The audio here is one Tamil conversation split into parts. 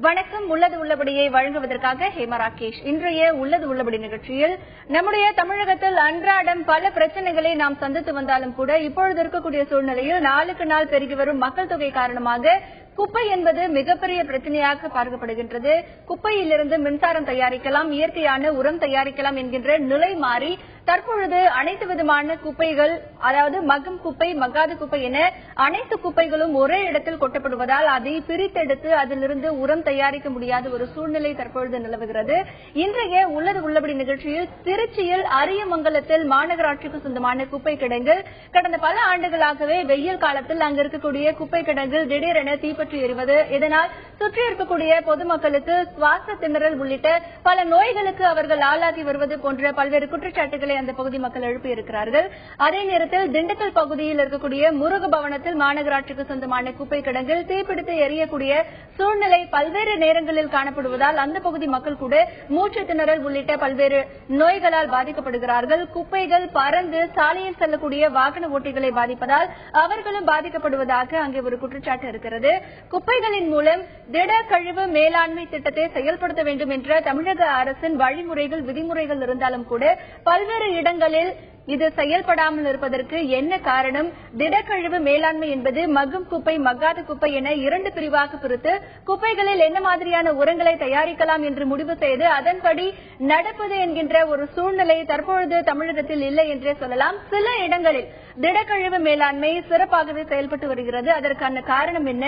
வணக்கம். உள்ளது உள்ளபடியை வழங்குவதற்காக ஹேமா ராகேஷ். இன்றைய உள்ளது உள்ளபடி நிகழ்ச்சியில் நம்முடைய தமிழகத்தில் அன்றாடம் பல பிரச்சனைகளை நாம் சந்தித்து வந்தாலும் கூட இப்பொழுது இருக்கக்கூடிய சூழ்நிலையில் நாளுக்கு நாள் பெருகி வரும் மக்கள் தொகை காரணமாக குப்பை என்பது மிகப்பெரிய பிரச்சனையாக பார்க்கப்படுகின்றது. குப்பையிலிருந்து மின்சாரம் தயாரிக்கலாம், இயற்கையான உரம் தயாரிக்கலாம் என்கின்ற நிலை மாறி தற்பொழுது அனைத்து விதமான குப்பைகள், அதாவது மக்கும் குப்பை, மக்காத குப்பை என அனைத்து குப்பைகளும் ஒரே இடத்தில் கொட்டப்படுவதால் அதை பிரித்தெடுத்து அதிலிருந்து உரம் தயாரிக்க முடியாத ஒரு சூழ்நிலை தற்பொழுது நிலவுகிறது. இன்றைய உள்ளது உள்ளபடி நிகழ்ச்சியில் திருச்சியில் அரியமங்கலத்தில் மாநகராட்சிக்கு சொந்தமான குப்பை கிடங்கில் கடந்த பல ஆண்டுகளாகவே வெயில் காலத்தில் அங்கு இருக்கக்கூடிய குப்பை கிடங்கில் திடீரென தீப்பற்றி எரிவது, இதனால் சுற்றி இருக்கக்கூடிய பொதுமக்களுக்கு சுவாச திணறல் உள்ளிட்ட பல நோய்களுக்கு அவர்கள் ஆளாகி வருவது போன்ற பல்வேறு குற்றச்சாட்டுகளை அந்த பகுதி மக்கள் எழுப்பியிருக்கிறார்கள். அதே நேரத்தில் திண்டுக்கல் பகுதியில் இருக்கக்கூடிய முருக பவனத்தில் மாநகராட்சிக்கு சொந்தமான குப்பை கிடங்கில் தீப்பிடித்து எரியக்கூடிய சூழ்நிலை பல்வேறு நேரங்களில் காணப்படுவதால் அந்த பகுதி மக்கள் கூட மூச்சு திணறல் உள்ளிட்ட பல்வேறு நோய்களால் பாதிக்கப்படுகிறார்கள். குப்பைகள் பறந்து சாலையில் செல்லக்கூடிய வாகன ஓட்டிகளை பாதிப்பதால் அவர்களும் பாதிக்கப்படுவதாக அங்கே ஒரு குற்றச்சாட்டு இருக்கிறது. குப்பைகளின் மூலம் திட கழிவு மேலாண்மை திட்டத்தை செயல்படுத்த வேண்டும் என்ற தமிழக அரசின் வழிமுறைகள், விதிமுறைகள் இருந்தாலும் கூட பல்வேறு இடங்களில் இது செயல்படாமல் இருப்பதற்கு என்ன காரணம்? திடக்கழிவு மேலாண்மை என்பது மக்கும் குப்பை, மக்காத குப்பை என இரண்டு பிரிவாக பிரித்து குப்பைகளில் என்ன மாதிரியான உரங்களை தயாரிக்கலாம் என்று முடிவு செய்து அதன்படி நடப்பது என்கின்ற ஒரு சூழ்நிலை தற்பொழுது தமிழகத்தில் இல்லை என்றே சொல்லலாம். சில இடங்களில் திடக்கழிவு மேலாண்மை சிறப்பாகவே செயல்பட்டு வருகிறது. அதற்கான காரணம் என்ன?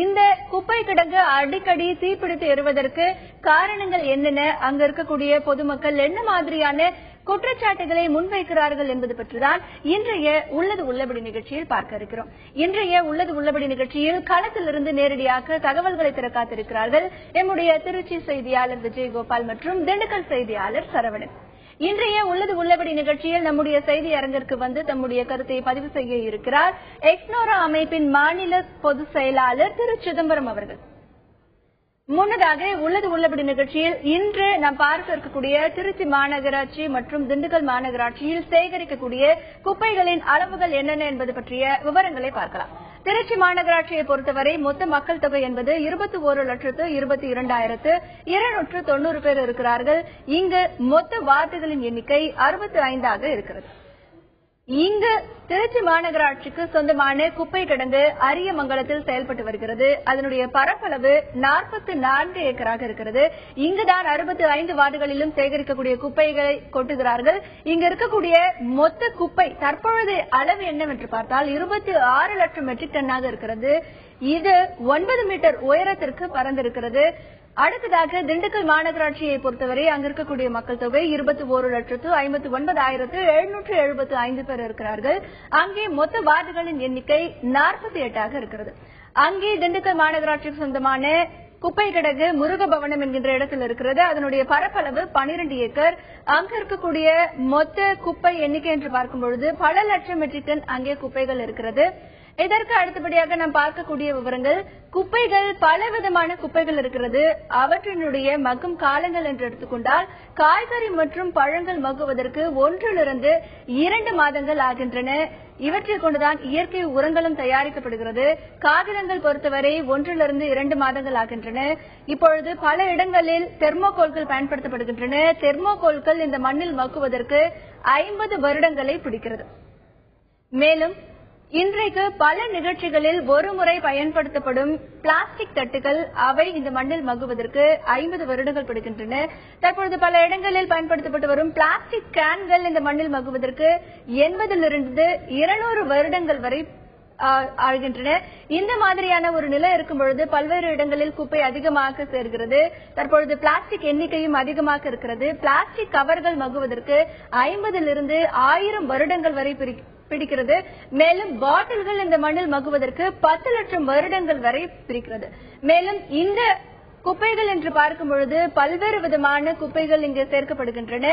இந்த குப்பை கிடங்கு அடிக்கடி தீப்பிடித்து எறுவதற்கு காரணங்கள் என்னென்ன? அங்க இருக்கக்கூடிய பொதுமக்கள் என்ன மாதிரியான குற்றச்சாட்டுகளை முன்வைக்கிறார்கள் என்பது பற்றிதான் இன்றைய உள்ளது உள்ளபடி நிகழ்ச்சியில் பார்க்க இருக்கிறோம். இன்றைய உள்ளது உள்ளபடி நிகழ்ச்சியில் களத்திலிருந்து நேரடியாக தகவல்களை திற காத்திருக்கிறார்கள் எம்முடைய திருச்சி செய்தியாளர் விஜயகோபால் மற்றும் திண்டுக்கல் செய்தியாளர் சரவணன். இன்றைய உள்ளது உள்ளபடி நிகழ்ச்சியில் நம்முடைய செய்தி அரங்கிற்கு வந்து தம்முடைய கருத்தை பதிவு செய்ய இருக்கிறார் எக்ஸ்னோரா அமைப்பின் மாநில பொதுச் செயலாளர் திரு சிதம்பரம் அவர்கள். முன்னதாக உள்ளது உள்ளபடி நிகழ்ச்சியில் இன்று நாம் பார்க்க இருக்கக்கூடிய திருச்சி மாநகராட்சி மற்றும் திண்டுக்கல் மாநகராட்சியில் சேகரிக்கக்கூடிய குப்பைகளின் அளவுகள் என்னென்ன என்பது பற்றிய விவரங்களை பார்க்கலாம். திருச்சி மாநகராட்சியை பொறுத்தவரை மொத்த மக்கள் தொகை என்பது 21,22,290 பேர் இருக்கிறார்கள். இங்கு மொத்த வார்டுகளின் எண்ணிக்கை 65 இருக்கிறது. இங்கு திருச்சி மாநகராட்சிக்கு சொந்தமான குப்பை கிடங்கு அரியமங்கலத்தில் செயல்பட்டு வருகிறது. அதனுடைய பரப்பளவு 44 ஏக்கராக இருக்கிறது. இங்குதான் 65 வார்டுகளிலும் சேகரிக்கக்கூடிய குப்பைகளை கொட்டுகிறார்கள். இங்கு இருக்கக்கூடிய மொத்த குப்பை தற்பொழுது அளவு என்னவென்று பார்த்தால் 26 லட்சம் மெட்ரிக் டன்னாக இருக்கிறது. இது 9 மீட்டர் உயரத்திற்கு பறந்திருக்கிறது. அடுத்ததாக திண்டுக்கல் மாநகராட்சியை பொறுத்தவரை அங்கு இருக்கக்கூடிய மக்கள் தொகை 21,59,775 பேர் இருக்கிறார்கள். அங்கே மொத்த வார்டுகளின் எண்ணிக்கை 48 இருக்கிறது. அங்கே திண்டுக்கல் மாநகராட்சிக்கு சொந்தமான குப்பை கிடங்கு முருக பவனம் என்கின்ற இடத்தில் இருக்கிறது. அதனுடைய பரப்பளவு 12 ஏக்கர். அங்கு இருக்கக்கூடிய மொத்த குப்பை எண்ணிக்கை என்று பார்க்கும்பொழுது பல லட்சம் மெட்ரிக் டன் அங்கே குப்பைகள் இருக்கிறது. இதற்கு அடுத்தபடியாக நாம் பார்க்கக்கூடிய விவரங்கள், குப்பைகள் பல விதமான குப்பைகள் இருக்கிறது. அவற்றினுடைய மக்கும் காலங்கள் என்று எடுத்துக்கொண்டால் காய்கறி மற்றும் பழங்கள் மக்குவதற்கு 1 to 2 மாதங்கள் ஆகின்றன. இவற்றை கொண்டுதான் இயற்கை உரங்களும் தயாரிக்கப்படுகிறது. காகிதங்கள் பொறுத்தவரை 1 to 2 மாதங்கள் ஆகின்றன. இப்பொழுது பல இடங்களில் தெர்மோகோல்கள் பயன்படுத்தப்படுகின்றன. தெர்மோகோல்கள் இந்த மண்ணில் மக்குவதற்கு 50 வருடங்களை பிடிக்கிறது. மேலும் இன்றைக்கு பல நிகழ்ச்சிகளில் ஒருமுறை பயன்படுத்தப்படும் பிளாஸ்டிக் தட்டுகள், அவை இந்த மண்ணில் மக்குவதற்கு 50 வருடங்கள் பிடிக்கின்றன. தற்பொழுது பல இடங்களில் பயன்படுத்தப்பட்டு வரும் பிளாஸ்டிக் கேன்கள் இந்த மண்ணில் மக்குவதற்கு 80 to 200 வருடங்கள் வரை ஆகின்றன. இந்த மாதிரியான ஒரு நிலை இருக்கும் பொழுது பல்வேறு இடங்களில் குப்பை அதிகமாக சேர்கிறது. தற்பொழுது பிளாஸ்டிக் எண்ணிக்கையும் அதிகமாக இருக்கிறது. பிளாஸ்டிக் கவர்கள் மக்குவதற்கு 50 to 1000 வருடங்கள் வரை பிடிக்கிறது. மேலும் பாட்டில்கள் இந்த மண்ணில் மக்குவதற்கு 10 லட்சம் வருடங்கள் வரை பிடிக்கிறது. மேலும் இந்த குப்பைகள் என்று பார்க்கும் பொழுது பல்வேறு விதமான குப்பைகள் இங்கு சேர்க்கப்படுகின்றன.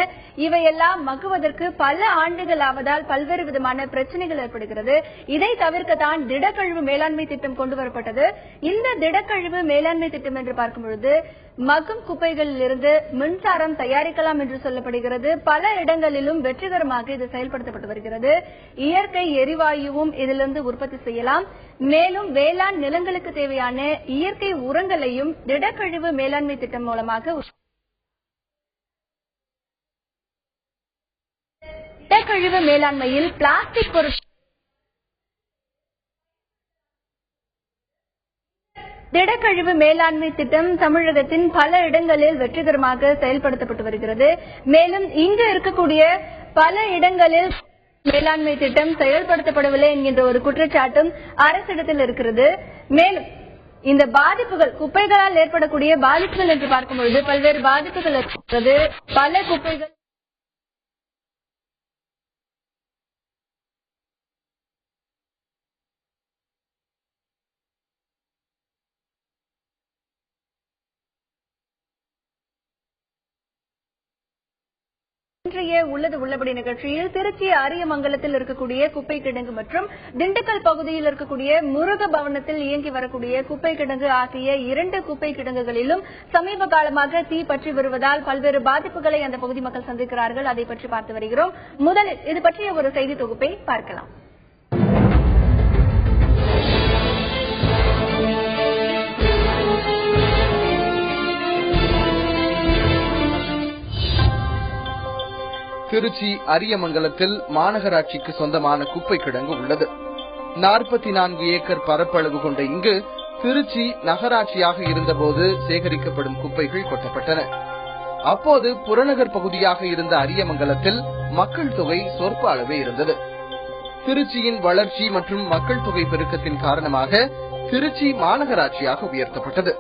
இவையெல்லாம் மக்குவதற்கு பல ஆண்டுகள் ஆவதால் பல்வேறு விதமான பிரச்சனைகள் ஏற்படுகிறது. இதை தவிர்க்கத்தான் திடக்கழிவு மேலாண்மை திட்டம் கொண்டு வரப்பட்டது. இந்த திடக்கழிவு மேலாண்மை திட்டம் என்று பார்க்கும் பொழுது மக்கும் குப்பைகளில் இருந்து மின்சாரம் தயாரிக்கலாம் என்று சொல்லப்படுகிறது. பல இடங்களிலும் வெற்றிகரமாக இது செயல்படுத்தப்பட்டு வருகிறது. இயற்கை எரிவாயுவும் இதிலிருந்து உற்பத்தி செய்யலாம். மேலும் வேளாண் நிலங்களுக்கு தேவையான இயற்கை உரங்களையும் திடக்கழிவு மேலாண்மை திட்டம் மூலமாக திடக்கழிவு மேலாண்மையில் பிளாஸ்டிக் பொருட்கள் திடக்கழிவு மேலாண்மை திட்டம் தமிழகத்தின் பல இடங்களில் வெற்றிகரமாக செயல்படுத்தப்பட்டு வருகிறது. மேலும் இங்கு இருக்கக்கூடிய பல இடங்களில் மேலாண்மை திட்டம் செயல்படுத்தப்படவில்லை என்கின்ற ஒரு குற்றச்சாட்டும் அரசிடத்தில் இருக்கிறது. மேலும் இந்த பாதிப்புகள், குப்பைகளால் ஏற்படக்கூடிய பாதிப்புகள் என்று பார்க்கும்பொழுது பல்வேறு பாதிப்புகள் இருக்கிறது. பல குப்பைகள் இன்றைய உள்ளது உள்ளபடி நிகழ்ச்சியில் திருச்சி அரியமங்கலத்தில் இருக்கக்கூடிய குப்பை கிடங்கு மற்றும் திண்டுக்கல் பகுதியில் இருக்கக்கூடிய முருக பவனத்தில் இயங்கி வரக்கூடிய குப்பை கிடங்கு ஆகிய 2 குப்பை கிடங்குகளிலும் சமீப காலமாக தீ பற்றி வருவதால் பல்வேறு பாதிப்புகளை அந்த பகுதி மக்கள் சந்திக்கிறார்கள். அதை பற்றி பார்த்து வருகிறோம். முதலில் இது பற்றிய ஒரு செய்தி தொகுப்பை பார்க்கலாம். திருச்சி அரியமங்கலத்தில் மாநகராட்சிக்கு சொந்தமான குப்பை கிடங்கு உள்ளது. 44 ஏக்கர் பரப்பளவு கொண்ட இங்கு திருச்சி நகராட்சியாக இருந்தபோது சேகரிக்கப்படும் குப்பைகள் கொட்டப்பட்டன. அப்போது புறநகர் பகுதியாக இருந்த அரியமங்கலத்தில் மக்கள் தொகை சொற்ப அளவே இருந்தது. திருச்சியின் வளர்ச்சி மற்றும் மக்கள் தொகை பெருக்கத்தின் காரணமாக திருச்சி மாநகராட்சியாக உயர்த்தப்பட்டது.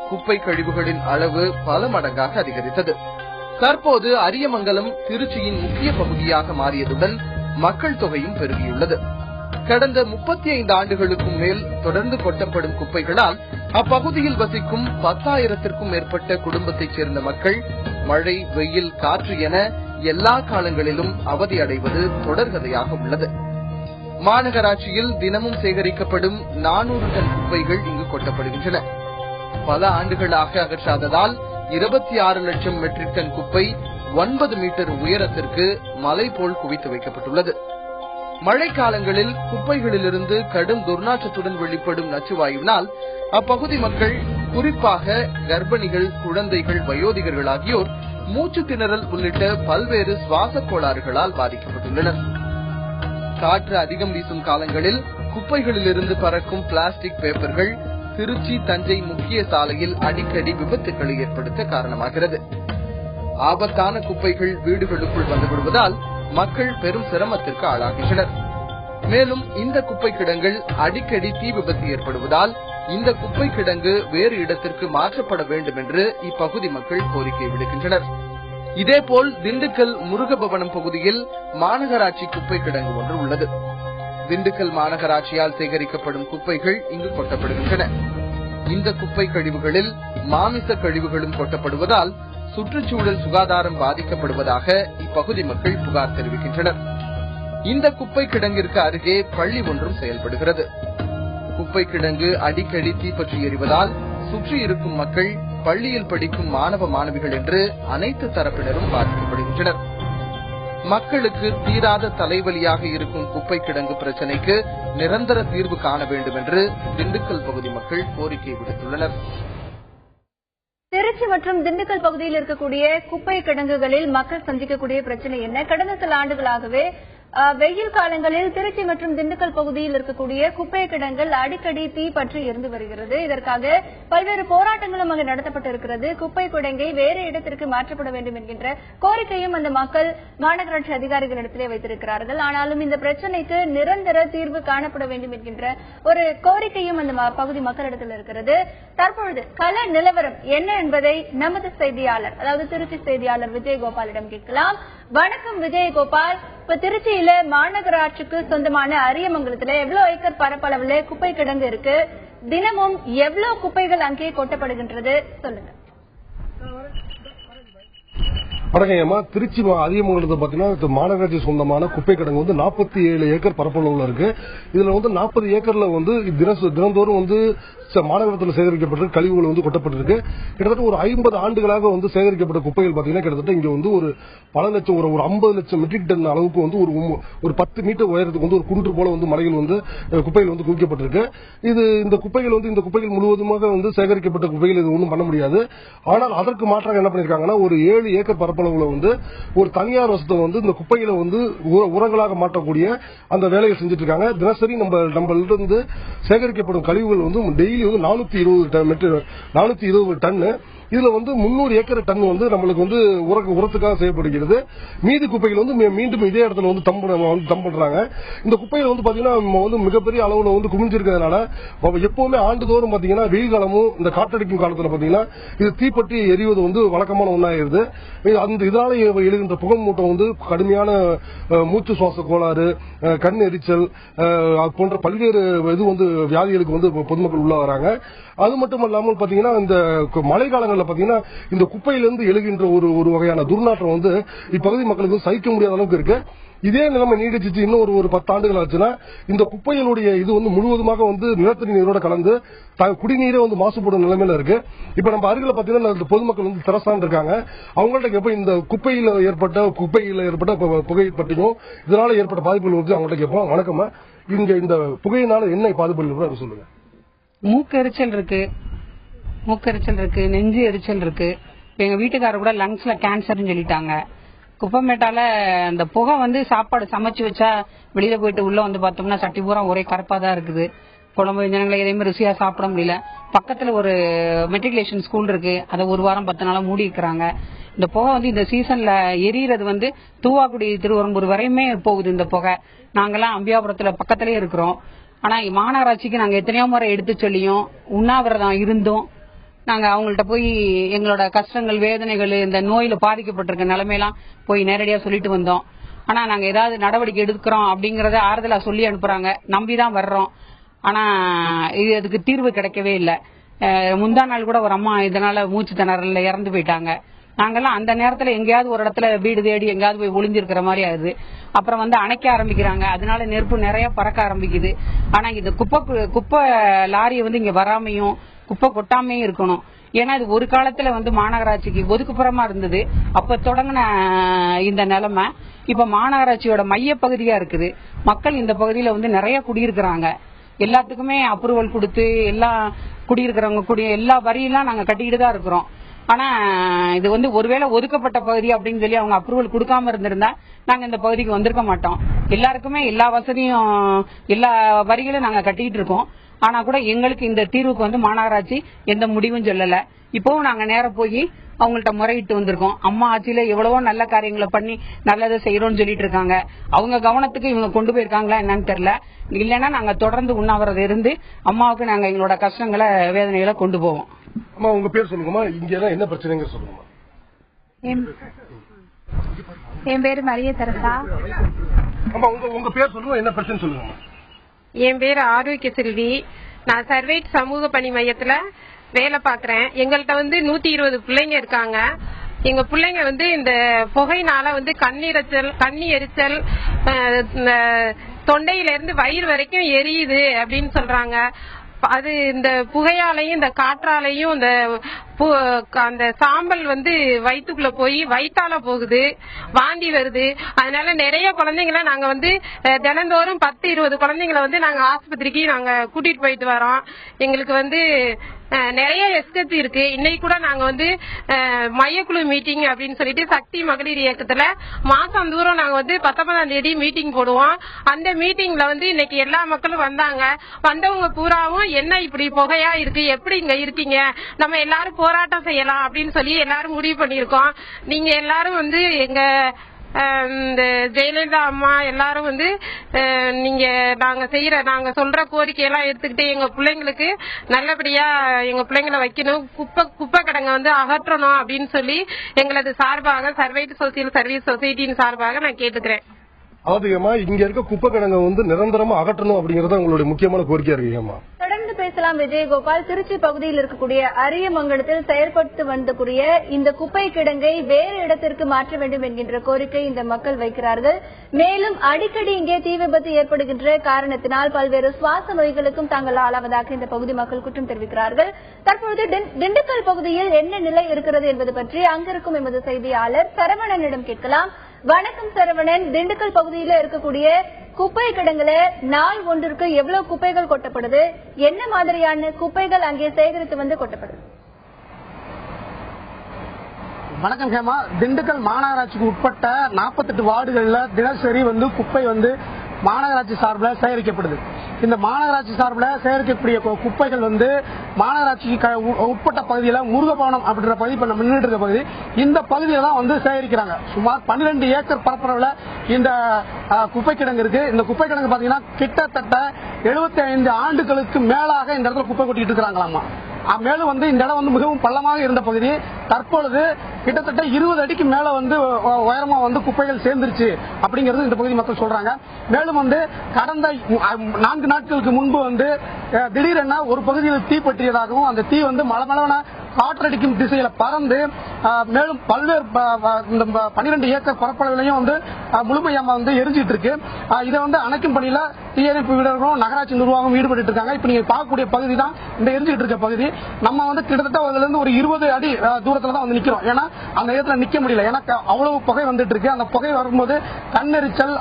குப்பை கழிவுகளின் அளவு பல மடங்காக அதிகரித்தது. தற்போது அரியமங்கலம் திருச்சியின் முக்கிய பகுதியாக மாறியதுடன் மக்கள் தொகையும் பெருகியுள்ளது. கடந்த 35 ஆண்டுகளுக்கும் மேல் தொடர்ந்து கொட்டப்படும் குப்பைகளால் அப்பகுதியில் வசிக்கும் 10,000த்திற்கும் மேற்பட்ட குடும்பத்தைச் சேர்ந்த மக்கள் மழை, வெயில், காற்று என எல்லா காலங்களிலும் அவதி அடைவது தொடர்கதையாக உள்ளது. மாநகராட்சியில் தினமும் சேகரிக்கப்படும் 400 டன் குப்பைகள் இங்கு கொட்டப்படுகின்றன. பல ஆண்டுகளாக அகற்றாததால் 26 லட்சம் மெட்ரிக் டன் குப்பை 9 மீட்டர் உயரத்திற்கு மலை போல் குவித்து வைக்கப்பட்டுள்ளது. மழைக்காலங்களில் குப்பைகளிலிருந்து கடும் துர்நாற்றத்துடன் வெளிப்படும் நச்சுவாயுவினால் அப்பகுதி மக்கள், குறிப்பாக கர்ப்பிணிகள், குழந்தைகள், வயோதிகர்கள் ஆகியோர் மூச்சு திணறல் உள்ளிட்ட பல்வேறு சுவாச கோளாறுகளால் பாதிக்கப்பட்டுள்ளனர். காற்று அதிகம் வீசும் காலங்களில் குப்பைகளிலிருந்து பறக்கும் பிளாஸ்டிக் பேப்பர்கள் திருச்சி தஞ்சை முக்கிய சாலையில் அடிக்கடி விபத்துக்களை ஏற்படுத்த காரணமாகிறது. ஆபத்தான குப்பைகள் வீடுகளுக்குள் வந்துவிடுவதால் மக்கள் பெரும் சிரமத்திற்கு ஆளாகின்றனர். மேலும் இந்த குப்பை கிடங்கில் அடிக்கடி தீ விபத்து ஏற்படுவதால் இந்த குப்பை கிடங்கு வேறு இடத்திற்கு மாற்றப்பட வேண்டும் என்று இப்பகுதி மக்கள் கோரிக்கை விடுக்கின்றனர். இதேபோல் திண்டுக்கல் முருகபவனம் பகுதியில் மாநகராட்சி குப்பை கிடங்கு ஒன்று உள்ளது. திண்டுக்கல் மாநகராட்சியால் சேகரிக்கப்படும் குப்பைகள் இங்கு கொட்டப்படுகின்றன. இந்த குப்பை கழிவுகளில் மாமிச கழிவுகளும் கொட்டப்படுவதால் சுற்றுச்சூழல் சுகாதாரம் பாதிக்கப்படுவதாக இப்பகுதி மக்கள் புகார் தெரிவிக்கின்றனர். இந்த குப்பை கிடங்கிற்கு அருகே பள்ளி ஒன்றும் செயல்படுகிறது. குப்பை கிடங்கு அடிக்கடி தீப்பற்றி எரிவதால் சுற்றி இருக்கும் மக்கள், பள்ளியில் படிக்கும் மாணவ மாணவிகள் என்று அனைத்து தரப்பினரும் பாதிக்கப்படுகின்றனர். மக்களுக்கு தீராத தலைவலியாக இருக்கும் குப்பை கிடங்கு பிரச்சினைக்கு நிரந்தர தீர்வு காண வேண்டும் என்று திண்டுக்கல் பகுதி மக்கள் கோரிக்கை விடுத்துள்ளனர். திருச்சி மற்றும் திண்டுக்கல் பகுதியில் இருக்கக்கூடிய குப்பை கிடங்குகளில் மக்கள் சந்திக்கக்கூடிய பிரச்சனை என்ன? கடந்த சில ஆண்டுகளாகவே வெயில் காலங்களில் திருச்சி மற்றும் திண்டுக்கல் பகுதியில் இருக்கக்கூடிய குப்பை கிடங்குகள் அடிக்கடி தீ பற்றி எரிந்து வருகிறது. இதற்காக பல்வேறு போராட்டங்களும் அங்கு நடத்தப்பட்டிருக்கிறது. குப்பை கிடங்கை வேறு இடத்திற்கு மாற்றப்பட வேண்டும் என்கின்ற கோரிக்கையும் அந்த மக்கள் மாநகராட்சி அதிகாரிகளிடத்திலே வைத்திருக்கிறார்கள். ஆனாலும் இந்த பிரச்சனைக்கு நிரந்தர தீர்வு காணப்பட வேண்டும் என்கின்ற ஒரு கோரிக்கையும் அந்த பகுதி மக்களிடத்தில் இருக்கிறது. தற்பொழுது கள நிலவரம் என்ன என்பதை நமது செய்தியாளர், அதாவது திருச்சி செய்தியாளர் விஜயகோபாலிடம் கேட்கலாம். வணக்கம் விஜயகோபால். இப்ப திருச்சியில மாநகராட்சிக்கு சொந்தமான அரியமங்கலத்துல எவ்வளவு ஏக்கர் பரப்பளவுல குப்பை கிடங்கு இருக்கு? தினமும் எவ்வளவு குப்பைகள் அங்கே கொட்டப்படுகின்றது? சொல்லுங்க. வணக்கம். திருச்சி அதிகமங்கலத்தை பாத்தீங்கன்னா மாநகராட்சி சொந்தமான குப்பை கிடங்கு வந்து 47 ஏக்கர் பரப்பளவுல இருக்கு. இதுல வந்து 40 ஏக்கர்ல வந்து தினந்தோறும் வந்து மாநகரத்தில் சேகரிக்கப்பட்ட கழிவுகள் வந்து கொட்டப்பட்டிருக்கு. கிட்டத்தட்ட ஒரு 50 ஆண்டுகளாக வந்து சேகரிக்கப்பட்ட குப்பைகள் பாத்தீங்கன்னா கிட்டத்தட்ட இங்க வந்து ஒரு பல லட்சம் ஒரு 50 லட்சம் மெட்ரிக் டன் அளவுக்கு வந்து ஒரு 10 மீட்டர் உயரத்துக்கு வந்து ஒரு குன்று போல வந்து மலைகள் வந்து குப்பைகள் வந்து குவிக்கப்பட்டிருக்கு. இந்த குப்பைகள் முழுவதுமாக வந்து சேகரிக்கப்பட்ட குப்பைகள் இது ஒன்றும் பண்ண முடியாது. ஆனால் அதற்கு மாற்றாக என்ன பண்ணிருக்காங்கன்னா ஒரு 7 ஏக்கர் பரப்பளவுல வந்து ஒரு தனியார் வசத்தை வந்து இந்த குப்பைகளை வந்து உரங்களாக மாற்றக்கூடிய அந்த வேலையை செஞ்சுட்டு இருக்காங்க. தினசரி நம்மள்ட்ட இருந்து சேகரிக்கப்படும் கழிவுகள் வந்து டெய்லி வந்து 420 டன். இதுல வந்து 300 ஏக்கர் டன் வந்து நம்மளுக்கு வந்து உரத்துக்காக செய்யப்படுகிறது. மீதி குப்பைகள் வந்து மீண்டும் இதே இடத்துல வந்து தம் பண்றாங்க. இந்த குப்பைகள் வந்து பாத்தீங்கன்னா வந்து மிகப்பெரிய அளவுல வந்து குமிஞ்சிருக்கிறதுனால எப்பவுமே ஆண்டுதோறும் பாத்தீங்கன்னா வெயில் காலமும் இந்த காற்றடிக்கும் காலத்துல பாத்தீங்கன்னா இது தீப்பற்றி எரிவது வந்து வழக்கமான ஒன்னாயிருது. இதனால எழுகின்ற புகை மூட்டம் வந்து கடுமையான மூச்சு சுவாச கோளாறு, கண் எரிச்சல் போன்ற பல்வேறு இது வந்து வியாதிகளுக்கு வந்து பொதுமக்கள் உள்ள வராங்க. அது மட்டும் இல்லாமல் பாத்தீங்கன்னா இந்த மழை காலங்களில் பாத்தீங்கன்னா இந்த குப்பையிலிருந்து எழுகின்ற ஒரு வகையான துர்நாற்றம் வந்து இப்பகுதி மக்களுக்கு சகிக்க முடியாத அளவுக்கு இருக்கு. இதே நிலைமை நீடிச்சு இன்னும் ஒரு 10 ஆண்டுகள் ஆச்சுன்னா இந்த குப்பைகளுடைய இது வந்து முழுவதுமாக வந்து நிலத்தடி நீரோட கலந்து குடிநீரே வந்து மாசுபடும் நிலைமையில இருக்கு. இப்ப நம்ம அருகில பாத்தீங்கன்னா பொதுமக்கள் வந்து திரசான் இருக்காங்க. அவங்கள்ட்ட எப்ப இந்த குப்பையில ஏற்பட்ட புகை பற்றியும் இதனால ஏற்பட்ட பாதிப்புகள் வந்து அவங்கள்ட்ட கேட்போம். வணக்கம்மா, இங்க இந்த புகையினால என்ன பாதிப்புகள் சொல்லுங்க. மூக்கெரிச்சல் இருக்கு, நெஞ்சு எரிச்சல் இருக்கு. எங்க வீட்டுக்காரர் கூட லங்ஸ்ல கேன்சர்னு சொல்லிட்டாங்க. குப்பமேட்டால அந்த புகை வந்து சாப்பாடு சமைச்சு வச்சா வெளியில போயிட்டு உள்ள வந்து பார்த்தோம்னா சட்டி பூரா ஒரே கருப்பா தான் இருக்குது. குழம்பு ஜனங்களை எதையுமே ருசியா சாப்பிட முடியல. பக்கத்துல ஒரு மெட்ரிகுலேஷன் ஸ்கூல் இருக்கு, அதை 1 வாரம் 10 நாளா மூடி இருக்கிறாங்க. இந்த புகை வந்து இந்த சீசன்ல எரியறது வந்து தூவாக்குடி திருவரம்பூர் வரையுமே போகுது இந்த புகை. நாங்கெல்லாம் அம்பியாபுரத்துல பக்கத்திலேயே இருக்கிறோம். ஆனா மாநகராட்சிக்கு நாங்க எத்தனையோ முறை எடுத்து சொல்லியும் உண்ணாவிரதம் இருந்தும் நாங்க அவங்கள்ட்ட போய் எங்களோட கஷ்டங்கள், வேதனைகள், இந்த நோயில பாதிக்கப்பட்டிருக்க நிலைமையெல்லாம் போய் நேரடியா சொல்லிட்டு வந்தோம். ஆனா நாங்க ஏதாவது நடவடிக்கை எடுக்கிறோம் அப்படிங்கறத ஆறுதலா சொல்லி அனுப்புறாங்க, நம்பிதான் வர்றோம். ஆனா அதுக்கு தீர்வு கிடைக்கவே இல்லை. முந்தா நாள் கூட ஒரு அம்மா இதனால மூச்சு திணறல இறந்து போயிட்டாங்க. நாங்கெல்லாம் அந்த நேரத்துல எங்கேயாவது ஒரு இடத்துல வீடு தேடி எங்கேயாவது போய் ஒளிஞ்சிருக்கிற மாதிரி ஆகுது. அப்புறம் வந்து அணைக்க ஆரம்பிக்கிறாங்க, அதனால நெருப்பு நிறைய பறக்க ஆரம்பிக்குது. ஆனா இந்த குப்பை லாரியை வந்து இங்க வராமையும் குப்பை கொட்டாமையும் இருக்கணும். ஏன்னா இது ஒரு காலத்துல வந்து மாநகராட்சிக்கு ஒதுக்குப்புறமா இருந்தது. அப்ப தொடங்கின இந்த நிலைமை இப்ப மாநகராட்சியோட மைய பகுதியா இருக்குது. மக்கள் இந்த பகுதியில வந்து நிறைய குடியிருக்கிறாங்க. எல்லாத்துக்குமே அப்ரூவல் கொடுத்து எல்லாம் குடியிருக்கிறவங்க எல்லா வரியெல்லாம் நாங்க கட்டிக்கிட்டு தான் இருக்கிறோம். ஆனா இது வந்து ஒருவேளை ஒதுக்கப்பட்ட பகுதி அப்படின்னு சொல்லி அவங்க அப்ரூவல் கொடுக்காம இருந்திருந்தா நாங்க இந்த பகுதிக்கு வந்திருக்க மாட்டோம். எல்லாருக்குமே எல்லா வசதியும் எல்லா வரிகளும் நாங்க கட்டிட்டு இருக்கோம். ஆனா கூட எங்களுக்கு இந்த தீர்வுக்கு வந்து மாநகராட்சி எந்த முடிவும் சொல்லல. இப்பவும் நாங்க நேரம் போய் அவங்கள்ட்ட முறையிட்டு வந்திருக்கோம். அம்மா ஆட்சியில எவ்வளவோ நல்ல காரியங்களை பண்ணி நல்லதை செய்யறோம்னு சொல்லிட்டு இருக்காங்க. அவங்க கவனத்துக்கு இவங்க கொண்டு போயிருக்காங்களா என்னன்னு தெரியல. இல்லைன்னா நாங்க தொடர்ந்து உண்ணாவிரதம் இருந்து அம்மாவுக்கு நாங்க எங்களோட கஷ்டங்களை, வேதனைகளை கொண்டு போவோம். அம்மா, உங்க பேர் சொல்லுங்கம்மா. இங்க என்ன பிரச்சனைங்க சொல்லுங்கம்மா. என் பேரு மரிய தெரசா. அம்மா, உங்க பேர் சொல்லுங்க, என்ன பிரச்சனை சொல்லுங்கம்மா. என் பேரு ஆரோக்கிய செல்வி. நான் சர்வேட் சமூக பணி மையத்துல வேலை பாக்குறேன். எங்கள்கிட்ட வந்து 120 பிள்ளைங்க இருக்காங்க. எங்க பிள்ளைங்க வந்து இந்த புகையினால வந்து கண்ணி எரிச்சல், தொண்டையில இருந்து வயிறு வரைக்கும் எரியுது அப்படின்னு சொல்றாங்க. அது இந்த புகையாலையும் இந்த காற்றாலையும் அந்த சாம்பல் வந்து வயிற்றுக்குள்ள போய் வயிற்றால போகுது, வாந்தி வருது. அதனால நிறைய குழந்தைங்களை நாங்க வந்து தினந்தோறும் 10-20 குழந்தைங்களை வந்து நாங்க ஆஸ்பத்திரிக்கு நாங்க கூட்டிட்டு போயிட்டு வரோம். எங்களுக்கு வந்து நிறைய எஸ்கேப் இருக்கு. இன்னைக்கு கூட நாங்க வந்து மையக்குழு மீட்டிங் அப்படின்னு சொல்லிட்டு சக்தி மகளிர் இயக்கத்துல மாசம் தூரம் நாங்க வந்து 19ஆம் தேதி மீட்டிங் போடுவோம். அந்த மீட்டிங்ல வந்து இன்னைக்கு எல்லா மக்களும் வந்தாங்க. வந்தவங்க பூராவும் என்ன இப்படி புகையா இருக்கு, எப்படி இங்க இருக்கீங்க, நம்ம எல்லாரும் போராட்டம் செய்யலாம் அப்படின்னு சொல்லி எல்லாரும் முடிவு பண்ணிருக்கோம். நீங்க எல்லாரும் வந்து எங்க இந்த ஜெயலலிதா அம்மா எல்லாரும் வந்து நாங்க சொல்ற கோரிக்கையெல்லாம் எடுத்துக்கிட்டு எங்க பிள்ளைங்களுக்கு நல்லபடியா எங்க பிள்ளைங்களை வைக்கணும், குப்பை கிடங்க வந்து அகற்றணும் அப்படின்னு சொல்லி எங்களது சார்பாக சர்வேட் சோசியல் சர்வீஸ் சொசைட்டியின் சார்பாக நான் கேட்டுக்கிறேன். இங்க இருக்க குப்பை கிடங்க வந்து நிரந்தரமா அகற்றணும் அப்படிங்கறது உங்களுடைய முக்கியமான கோரிக்கையா இருக்குமா? தொடர்ந்து பேசலாம். விஜயகோபால், திருச்சி பகுதியில் இருக்கக்கூடிய அரியமங்கலத்தில் செயல்பட்டு வந்தக்கூடிய இந்த குப்பை கிடங்கை வேறு இடத்திற்கு மாற்ற வேண்டும் என்கின்ற கோரிக்கை இந்த மக்கள் வைக்கிறார்கள். மேலும் அடிக்கடி இங்கே தீ விபத்து ஏற்படுகின்ற காரணத்தினால் பல்வேறு சுவாச நோய்களுக்கும் தாங்கள் ஆளாவதாக இந்த பகுதி மக்கள் குற்றம் தெரிவிக்கிறார்கள். தற்போது திண்டுக்கல் பகுதியில் என்ன நிலை இருக்கிறது என்பது பற்றி அங்கிருக்கும் எமது செய்தியாளர் சரவணனிடம் கேட்கலாம். வணக்கம் சரவணன், திண்டுக்கல் பகுதியில் இருக்கக்கூடிய குப்பை கிடங்குல நாள் ஒன்றிற்கு எவ்வளவு குப்பைகள் கொட்டப்படுது, என்ன மாதிரியான குப்பைகள் அங்கே சேகரித்து வந்து கொட்டப்படுது? வணக்கம் ஹேமா. திண்டுக்கல் மாநகராட்சிக்கு உட்பட்ட 48 வார்டுகள்ல தினசரி குப்பை மாநகராட்சி சார்பில் சேகரிக்கப்படுது. இந்த மாநகராட்சி சார்பில் சேகரிக்கக்கூடிய குப்பைகள் மாநகராட்சிக்கு உட்பட்ட பகுதியில் முருகபவனம் அப்படின்ற பகுதி இப்ப நம்ம நின்றுட்டு இருக்க பகுதி, இந்த பகுதியில தான் சேகரிக்கிறாங்க. சுமார் 12 ஏக்கர் பரப்பளவுல இந்த குப்பை கிடங்கு இருக்கு. இந்த குப்பை கிடங்கு பாத்தீங்கன்னா கிட்டத்தட்ட 75 ஆண்டுகளுக்கு மேலாக இந்த இடத்துல குப்பை கொட்டிட்டு இருக்கிறாங்களாமா. மேலும் இந்த இடம் மிகவும் பள்ளமாக இருந்த பகுதி தற்பொழுது கிட்டத்தட்ட 20 அடிக்கு மேல உயரமா குப்பைகள் சேர்ந்துருச்சு அப்படிங்கிறது இந்த பகுதி மக்கள் சொல்றாங்க. மேலும் கடந்த 4 நாட்களுக்கு முன்பு திடீரென ஒரு பகுதியில் தீ பற்றியதாகவும் அந்த தீ மளமளவன காற்றடிக்கும் திசையில பறந்து மேலும் பல்வேறு 12 ஏக்கர் பரப்பளவிலையும் முழுமையாக எரிஞ்சிட்டு இருக்கு. இதை அணைக்கும் பணியில தீயணைப்பு வீரர்களும் நகராட்சி நிர்வாகம் ஈடுபட்டு இருக்காங்க. இப்ப நீங்க பார்க்கக்கூடிய பகுதி தான் இந்த எரிஞ்சிட்டு இருக்க பகுதி. நம்ம கிட்டத்தட்ட அதுல இருந்து ஒரு 20 அடி தூரத்துல தான் நிக்கிறோம். ஏன்னா அந்த இடத்துல நிக்க முடியல, ஏன்னா அவ்வளவு புகை வந்துட்டு இருக்கு. அந்த புகை வரும்போது கண்ணெரிச்சல்,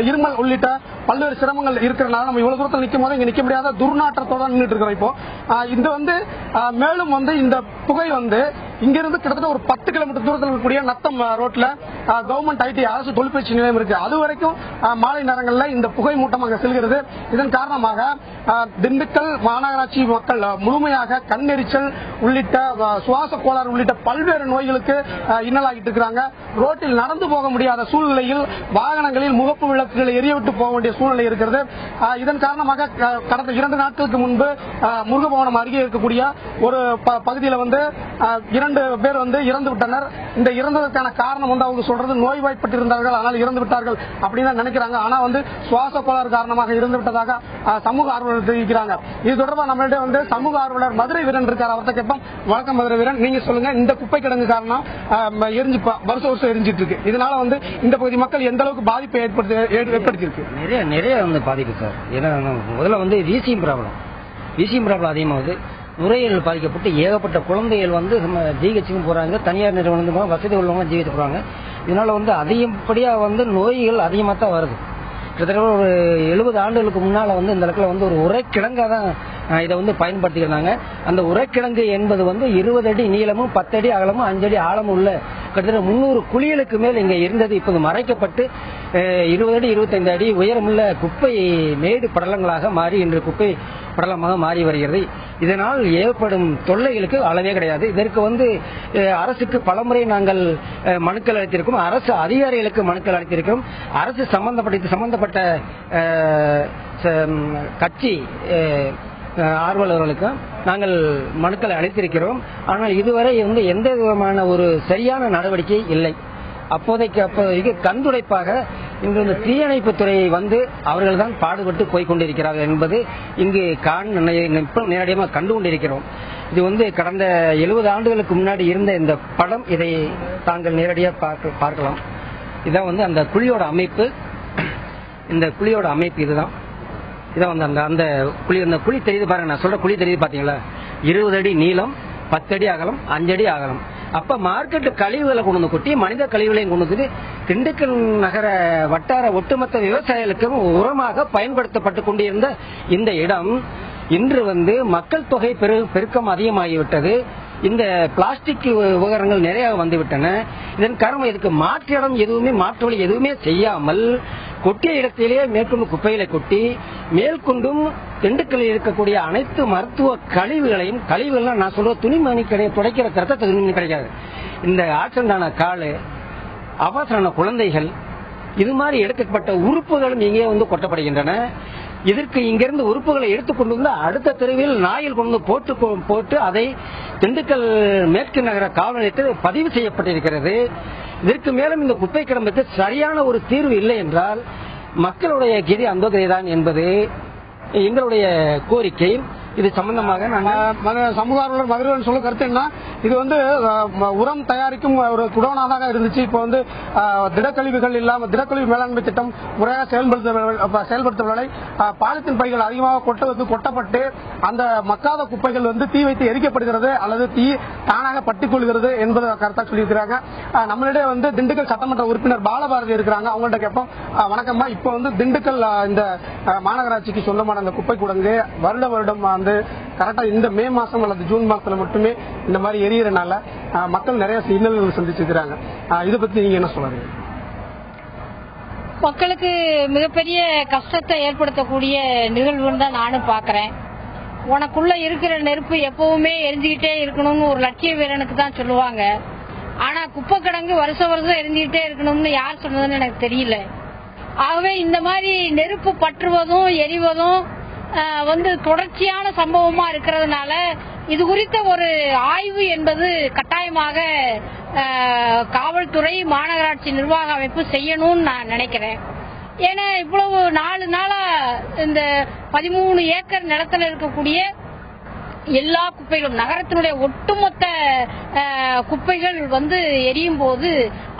இருமல் உள்ளிட்ட பல்வேறு சிரமங்கள் இருக்கிறனால நம்ம இவ்வளவு தூரத்தில் நிக்கும் போது இங்க நிக்க முடியாத துர்நாற்றத்தோட நின்றுட்டு இருக்கிறோம். இப்போ இது மேலும் இந்த புகை இங்கிருந்து கிட்டத்தட்ட ஒரு 10 கிலோமீட்டர் தூரத்தில் இருக்கக்கூடிய நத்தம் ரோட்ல கவர்மெண்ட் ஐடி அரசு தொழிற்பயிற்சி நிலையம் இருக்கு. அது வரைக்கும் மாலை நேரங்களில் இந்த புகை மூட்டம் அங்க செல்கிறது. இதன் காரணமாக திண்டுக்கல் மாநகராட்சி மக்கள் முழுமையாக கண்ணெரிச்சல் உள்ளிட்ட சுவாச கோளாறு உள்ளிட்ட பல்வேறு நோய்களுக்கு இன்னலாகிட்டு இருக்கிறாங்க. ரோட்டில் நடந்து போக முடியாத சூழ்நிலையில் வாகனங்களில் முகப்பு விளக்குகளை எரியவிட்டு போக வேண்டிய சூழ்நிலை இருக்கிறது. இதன் காரணமாக கடந்த 2 நாட்களுக்கு முன்பு முருகபவனம் அருகே இருக்கக்கூடிய ஒரு பகுதியில் 2 பேர் இறந்து விட்டனர். இந்த இறந்ததற்கான காரணம் அவங்க சொல்றது நோய்வாய்ப்பட்டிருந்தார்கள், ஆனால் இறந்து விட்டார்கள் அப்படின்னு நினைக்கிறாங்க. ஆனா சுவாச கோளாறு காரணமாக இறந்து விட்டதாக சமூக ஆர்வலர் தெரிவிக்கிறாங்க. இது தொடர்பாக நம்மளிட சமூக ஆர்வலர் மதுரை வீரன் இருக்கார். அவர்கிட்ட கேட்போம். வணக்கம் மதுரை வீரன், நீங்க சொல்லுங்க, இந்த குப்பை கிடங்கு காரணம் வருஷம் எரிஞ்சிட்டு இருக்கு. இதனால இந்த பகுதி மக்கள் எந்த அளவுக்கு பாதிப்பை ஏற்படுத்தி இருக்கு? நிறைய பாதிப்பு சார். ஏன்னா முதல்ல வீசிங் ப்ராப்ளம் அதிகமாகுது. நுரையீரல் பாதிக்கப்பட்டு ஏகப்பட்ட குழந்தைகள் ஜிஹெச்சுக்கும் போறாங்க, தனியார் நிறுவனம் வசதி உள்ளவங்க ஜிஹெச் போறாங்க. இதனால அதிகப்படியா நோய்கள் அதிகமாக தான் வருது. கிட்டத்தட்ட ஒரு 70 ஆண்டுகளுக்கு முன்னால இந்த இடத்துல ஒரு உரைக்கிழங்கா தான் இதை பயன்படுத்திக்கிறாங்க. அந்த உரைக்கிழங்கு என்பது 20 அடி நீளமும் 10 அடி அகலமும் 5 அடி ஆழமும் உள்ள கிட்டத்தட்ட 300 குழிகளுக்கு மேல் இங்க இருந்தது. இப்போது மறைக்கப்பட்டு 20 அடி 25 அடி உயரமுள்ள குப்பை மேடு படலங்களாக மாறி இன்று குப்பை படலமாக மாறி வருகிறது. இதனால் ஏற்படும் தொல்லைகளுக்கு அளவே கிடையாது. இதற்கு அரசுக்கு பலமுறை நாங்கள் மனுக்கள் அளித்திருக்கோம், அரசு அதிகாரிகளுக்கு மனுக்கள் அளித்திருக்கிறோம். அரசு சம்பந்தப்பட்ட கட்சி ஆர்வலர்களுக்கு நாங்கள் மனுக்களை அளித்திருக்கிறோம். ஆனால் இதுவரை எந்த விதமான ஒரு சரியான நடவடிக்கை இல்லை. அப்போதைக்கு கண்துடைப்பாக இந்த தீயணைப்பு துறையை அவர்கள் தான் பாடுபட்டு போய்கொண்டிருக்கிறார்கள் என்பது இங்கு நேரடியாக கண்டு கொண்டிருக்கிறோம். இது கடந்த 70 ஆண்டுகளுக்கு முன்னாடி இருந்த இந்த படம். இதை தாங்கள் நேரடியாக பார்க்கலாம். இதான் அந்த குழியோட அமைப்பு. இந்த குழியோட அமைப்பு இதுதான். இதான் அந்த குழி தெரியுது பாருங்க. நான் சொல்ற குழி தெரியுது பாத்தீங்களா? 20 அடி நீளம், 10 அடி அகலம், 5 அடி அகலம். அப்ப மார்க்கெட் கழிவுகளை கொண்டு கொட்டி மனித கழிவுகளையும் கொண்டு திண்டுக்கல் நகர வட்டார ஒட்டுமொத்த விவசாயிகளுக்கும் உரமாக பயன்படுத்தப்பட்டு கொண்டிருந்த இந்த இடம் இன்று மக்கள் தொகை பெருக்கம் அதிகமாகிவிட்டது. இந்த பிளாஸ்டிக் உபகரணங்கள் நிறைய வந்துவிட்டன. இதன் காரணம் இதுக்கு மாற்று இடம் எதுவுமே, மாற்று வழி எதுவுமே செய்யாமல் கொட்டிய இடத்திலேயே மேற்கொண்டு குப்பைகளை கொட்டி மேற்கொண்டும் திண்டுக்கல்லில் இருக்கக்கூடிய அனைத்து மருத்துவ கழிவுகள்லாம் நான் சொல்ற துணிமணி துடைக்கிற கருத்தை துணிமணி கிடைக்காது. இந்த ஆக்சிடென்டான காலு, அவசரான குழந்தைகள், இது மாதிரி எடுக்கப்பட்ட உறுப்புகளும் இங்கே கொட்டப்படுகின்றன. இதற்கு இங்கிருந்து உறுப்புகளை எடுத்துக்கொண்டு அடுத்த தெருவில் நாயில் கொண்டு போட்டு அதை திண்டுக்கல் மேற்கு நகர காவல் நிலையத்தில் பதிவு செய்யப்பட்டிருக்கிறது. இதற்கு மேலும் இந்த குப்பை கிடம்புக்கு சரியான ஒரு தீர்வு இல்லை என்றால் மக்களுடைய கதி அந்த கதிதான் என்பது எங்களுடைய கோரிக்கை. இது சம்பந்தமாக சமூக ஆர்வலர் மதுரைவன் சொல்ல கருத்து என்ன, இது வந்து உரம் தயாரிக்கும் ஒரு குடோனாக இருந்துச்சு. இப்போ வந்து திடக்கழிவுகள் இல்லாம திடக்கழிவு மேலாண்மை திட்டம் முறையாக செயல்படுத்தவில்லை. பாலித்தீன் பைகள் அதிகமாக கொட்டப்பட்டு அந்த மக்காத குப்பைகள் வந்து தீ வைத்து எரிக்கப்படுகிறது அல்லது தீ தானாக பட்டிக் கொள்கிறது என்பதை கருத்தா சொல்லியிருக்கிறாங்க. நம்மளிடையே வந்து திண்டுக்கல் சட்டமன்ற உறுப்பினர் பாலபாரதி இருக்கிறாங்க. அவங்கள்ட்ட கேட்போம். வணக்கம்மா, இப்ப வந்து திண்டுக்கல் இந்த மாநகராட்சிக்கு சொந்தமான அந்த குப்பை குடங்கு வருடம் வந்து கரெக்டா இந்த மே மாசம் அல்லது ஜூன் மாசத்துல மட்டுமே இந்த மாதிரி எரியறனால மக்கள் நிறைய இன்னல்கள் சந்திச்சிருக்கிறாங்க. இதை பத்தி நீங்க என்ன சொல்றீங்க? மக்களுக்கு மிகப்பெரிய கஷ்டத்தை ஏற்படுத்தக்கூடிய நிகழ்வுன்னு தான் நானும் பாக்குறேன். உனக்குள்ள இருக்கிற நெருப்பு எப்பவுமே எரிஞ்சுக்கிட்டே இருக்கணும்னு ஒரு லட்சிய வீரனுக்கு தான் சொல்லுவாங்க. ஆனா குப்பை கிடங்கு வருஷம் எரிஞ்சுக்கிட்டே இருக்கணும்னு யார் சொன்னதுன்னு எனக்கு தெரியல. ஆகவே இந்த மாதிரி நெருப்பு பற்றுவதும் எரிவதும் வந்து தொடர்ச்சியான சம்பவமா இருக்கிறதுனால இது குறித்த ஒரு ஆய்வு என்பது கட்டாயமாக காவல்துறை மாநகராட்சி நிர்வாக அமைப்பு செய்யணும்னு நான் நினைக்கிறேன். ஏன்னா இவ்வளவு 4 நாளா இந்த 13 ஏக்கர் நிலத்தில் இருக்கக்கூடிய எல்லா குப்பைகளும் நகரத்தினுடைய ஒட்டுமொத்த குப்பைகள் வந்து எரியும் போது